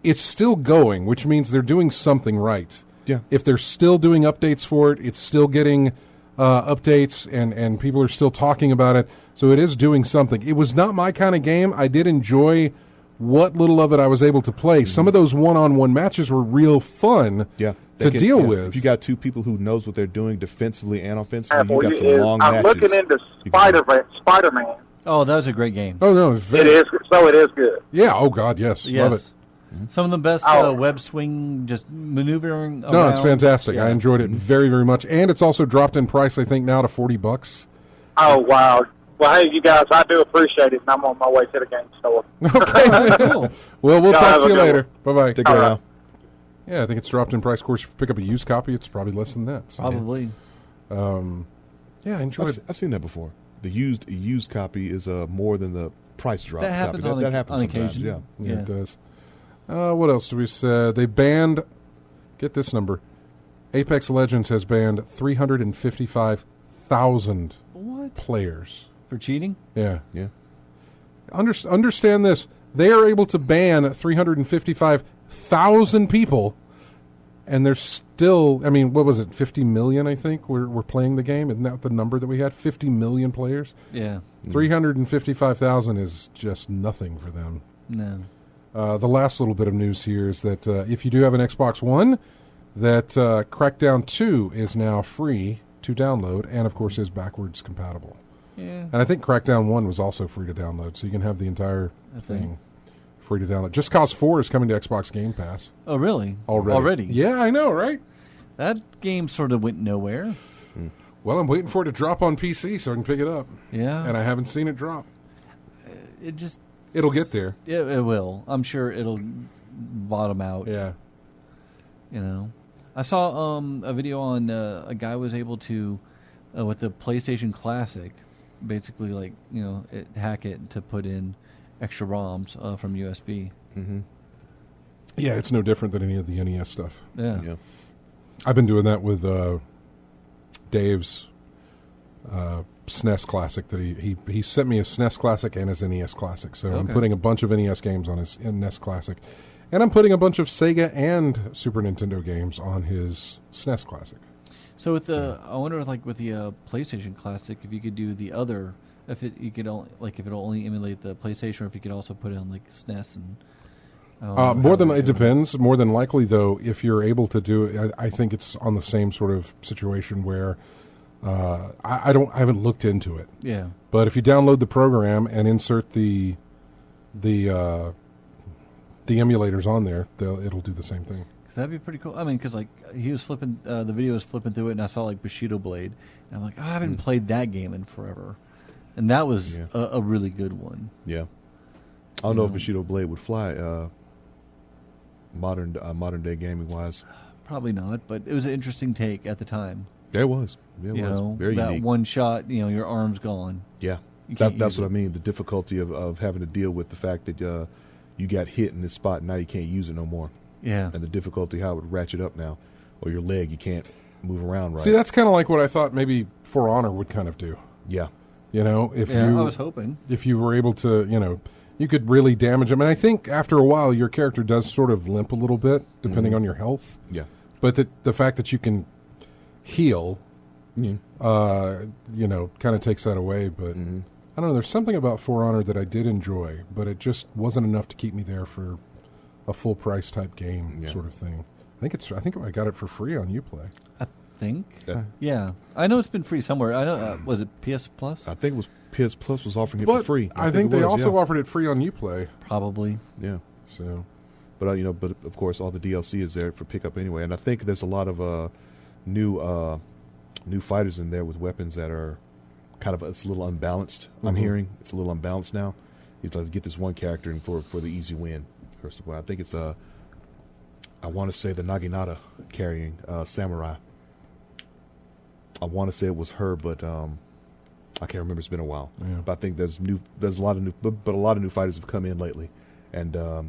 it's still going, which means they're doing something right. Yeah. If they're still doing updates for it, it's still getting updates, and people are still talking about it. So it is doing something. It was not my kind of game. I did enjoy what little of it I was able to play. Mm-hmm. Some of those one-on-one matches were real fun to deal with. If you got two people who knows what they're doing defensively and offensively, you got some long I'm matches. I'm looking into Spider-Man. Oh, that was a great game. Oh, no. It is good. Yeah, oh, God, yes. Love it. Some of the best web swing, just maneuvering around. No, it's fantastic. Yeah. I enjoyed it very, very much. And it's also dropped in price, I think, now to $40. Oh, wow. Well, hey, you guys, I do appreciate it, and I'm on my way to the game store. Okay. Cool. Well, we'll talk to you later. Bye-bye. Take care now. Yeah, I think it's dropped in price. Of course, if you pick up a used copy, it's probably less than that. So. Probably. Yeah, I enjoyed it. I've seen that before. The used copy is more than the price drop. That happens copy. That happens on sometimes. occasion. Yeah, it does. What else do we say? They banned, get this number, Apex Legends has banned 355,000 players. For cheating? Yeah. Yeah. Understand this. They are able to ban 355,000 people, and there's still, I mean, what was it, 50 million, I think, were playing the game? Isn't that the number that we had? 50 million players? Yeah. 355,000 is just nothing for them. No. The last little bit of news here is that if you do have an Xbox One, that Crackdown 2 is now free to download, and, of course, is backwards compatible. Yeah. And I think Crackdown 1 was also free to download, so you can have the entire thing free to download. Just Cause 4 is coming to Xbox Game Pass. Oh, really? Already? Yeah, I know, right? That game sort of went nowhere. Well, I'm waiting for it to drop on PC so I can pick it up. Yeah. And I haven't seen it drop. It'll get there. Yeah, it will. I'm sure it'll bottom out. Yeah. You know. I saw a video on a guy was able to, with the PlayStation Classic, basically hack it to put in extra ROMs from USB. Mm-hmm. Yeah, it's no different than any of the NES stuff. Yeah. Yeah. I've been doing that with Dave's SNES Classic. That he sent me a SNES Classic and his NES Classic. So I'm putting a bunch of NES games on his NES Classic, and I'm putting a bunch of Sega and Super Nintendo games on his SNES Classic. So with the, I wonder with the PlayStation Classic, if you could do the other, if it'll only emulate the PlayStation, or if you could also put it on SNES and. It depends. More than likely, though, if you're able to do it, I think it's on the same sort of situation where I haven't looked into it. Yeah. But if you download the program and insert the emulators on there, it'll do the same thing. That'd be pretty cool. I mean, because he was flipping, the video was flipping through it, and I saw Bushido Blade, and I'm like, I haven't played that game in forever, and that was a really good one. Yeah. I don't know if Bushido Blade would fly modern day gaming wise. Probably not, but it was an interesting take at the time. There was. It was very that unique. one shot, your arm's gone. Yeah, that's what I mean. The difficulty of having to deal with the fact that you got hit in this spot and now you can't use it no more. Yeah, and the difficulty how it would ratchet up now, or your leg you can't move around right. See, that's kind of like what I thought maybe For Honor would kind of do. Yeah, I was hoping if you were able to, you could really damage them. And I think after a while, your character does sort of limp a little bit, depending on your health. Yeah. But the fact that you can heal, kind of takes that away. But I don't know. There's something about For Honor that I did enjoy, but it just wasn't enough to keep me there for a full price type game sort of thing. I think I got it for free on Uplay. I think. Yeah. I know it's been free somewhere. I know. Was it PS Plus? I think it was PS Plus was offering it for free. I think they also offered it free on Uplay. Probably. Yeah. So, but of course all the DLC is there for pickup anyway, and I think there's a lot of new fighters in there with weapons that are it's a little unbalanced. I'm hearing it's a little unbalanced now. You have to get this one character and for the easy win. First of all, I think it's I want to say the Naginata carrying samurai. I want to say it was her, but I can't remember. It's been a while. Yeah. But I think there's a lot of new fighters have come in lately, and I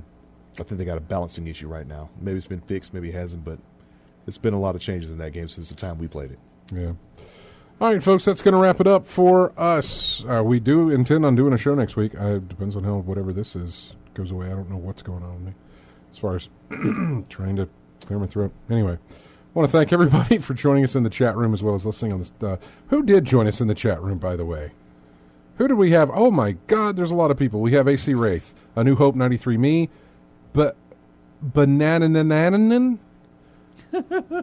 think they got a balancing issue right now. Maybe it's been fixed, maybe it hasn't, but it's been a lot of changes in that game since the time we played it. Yeah. All right, folks, that's going to wrap it up for us. We do intend on doing a show next week. It depends on how whatever this is goes away. I don't know what's going on with me as far as trying to clear my throat. Anyway, I want to thank everybody for joining us in the chat room as well as listening on this. Who did join us in the chat room, by the way? Who did we have? Oh, my God, there's a lot of people. We have AC Wraith, A New Hope 93 Me, but Bananananan.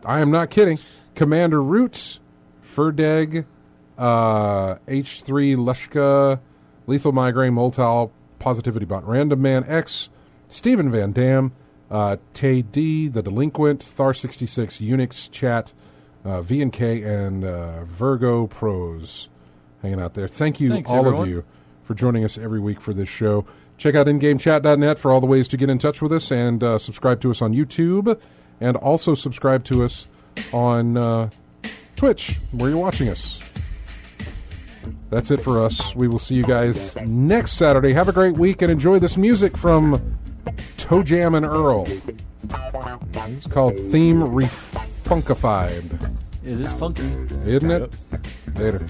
I am not kidding. Commander Roots, Ferdeg, H3 Lushka, Lethal Migraine, Moltal, Positivity Bot, Random Man X, Stephen Van Dam, Tay D, The Delinquent, Thar66, Unix Chat, V&K, and Virgo Pros hanging out there. Thanks, all everyone. of you, for joining us every week for this show. Check out ingamechat.net for all the ways to get in touch with us, and subscribe to us on YouTube, and also subscribe to us on Twitch, where you're watching us. That's it for us. We will see you guys next Saturday. Have a great week and enjoy this music from Toe Jam and Earl. It's called Theme Refunkified. It is funky. Isn't it? Later.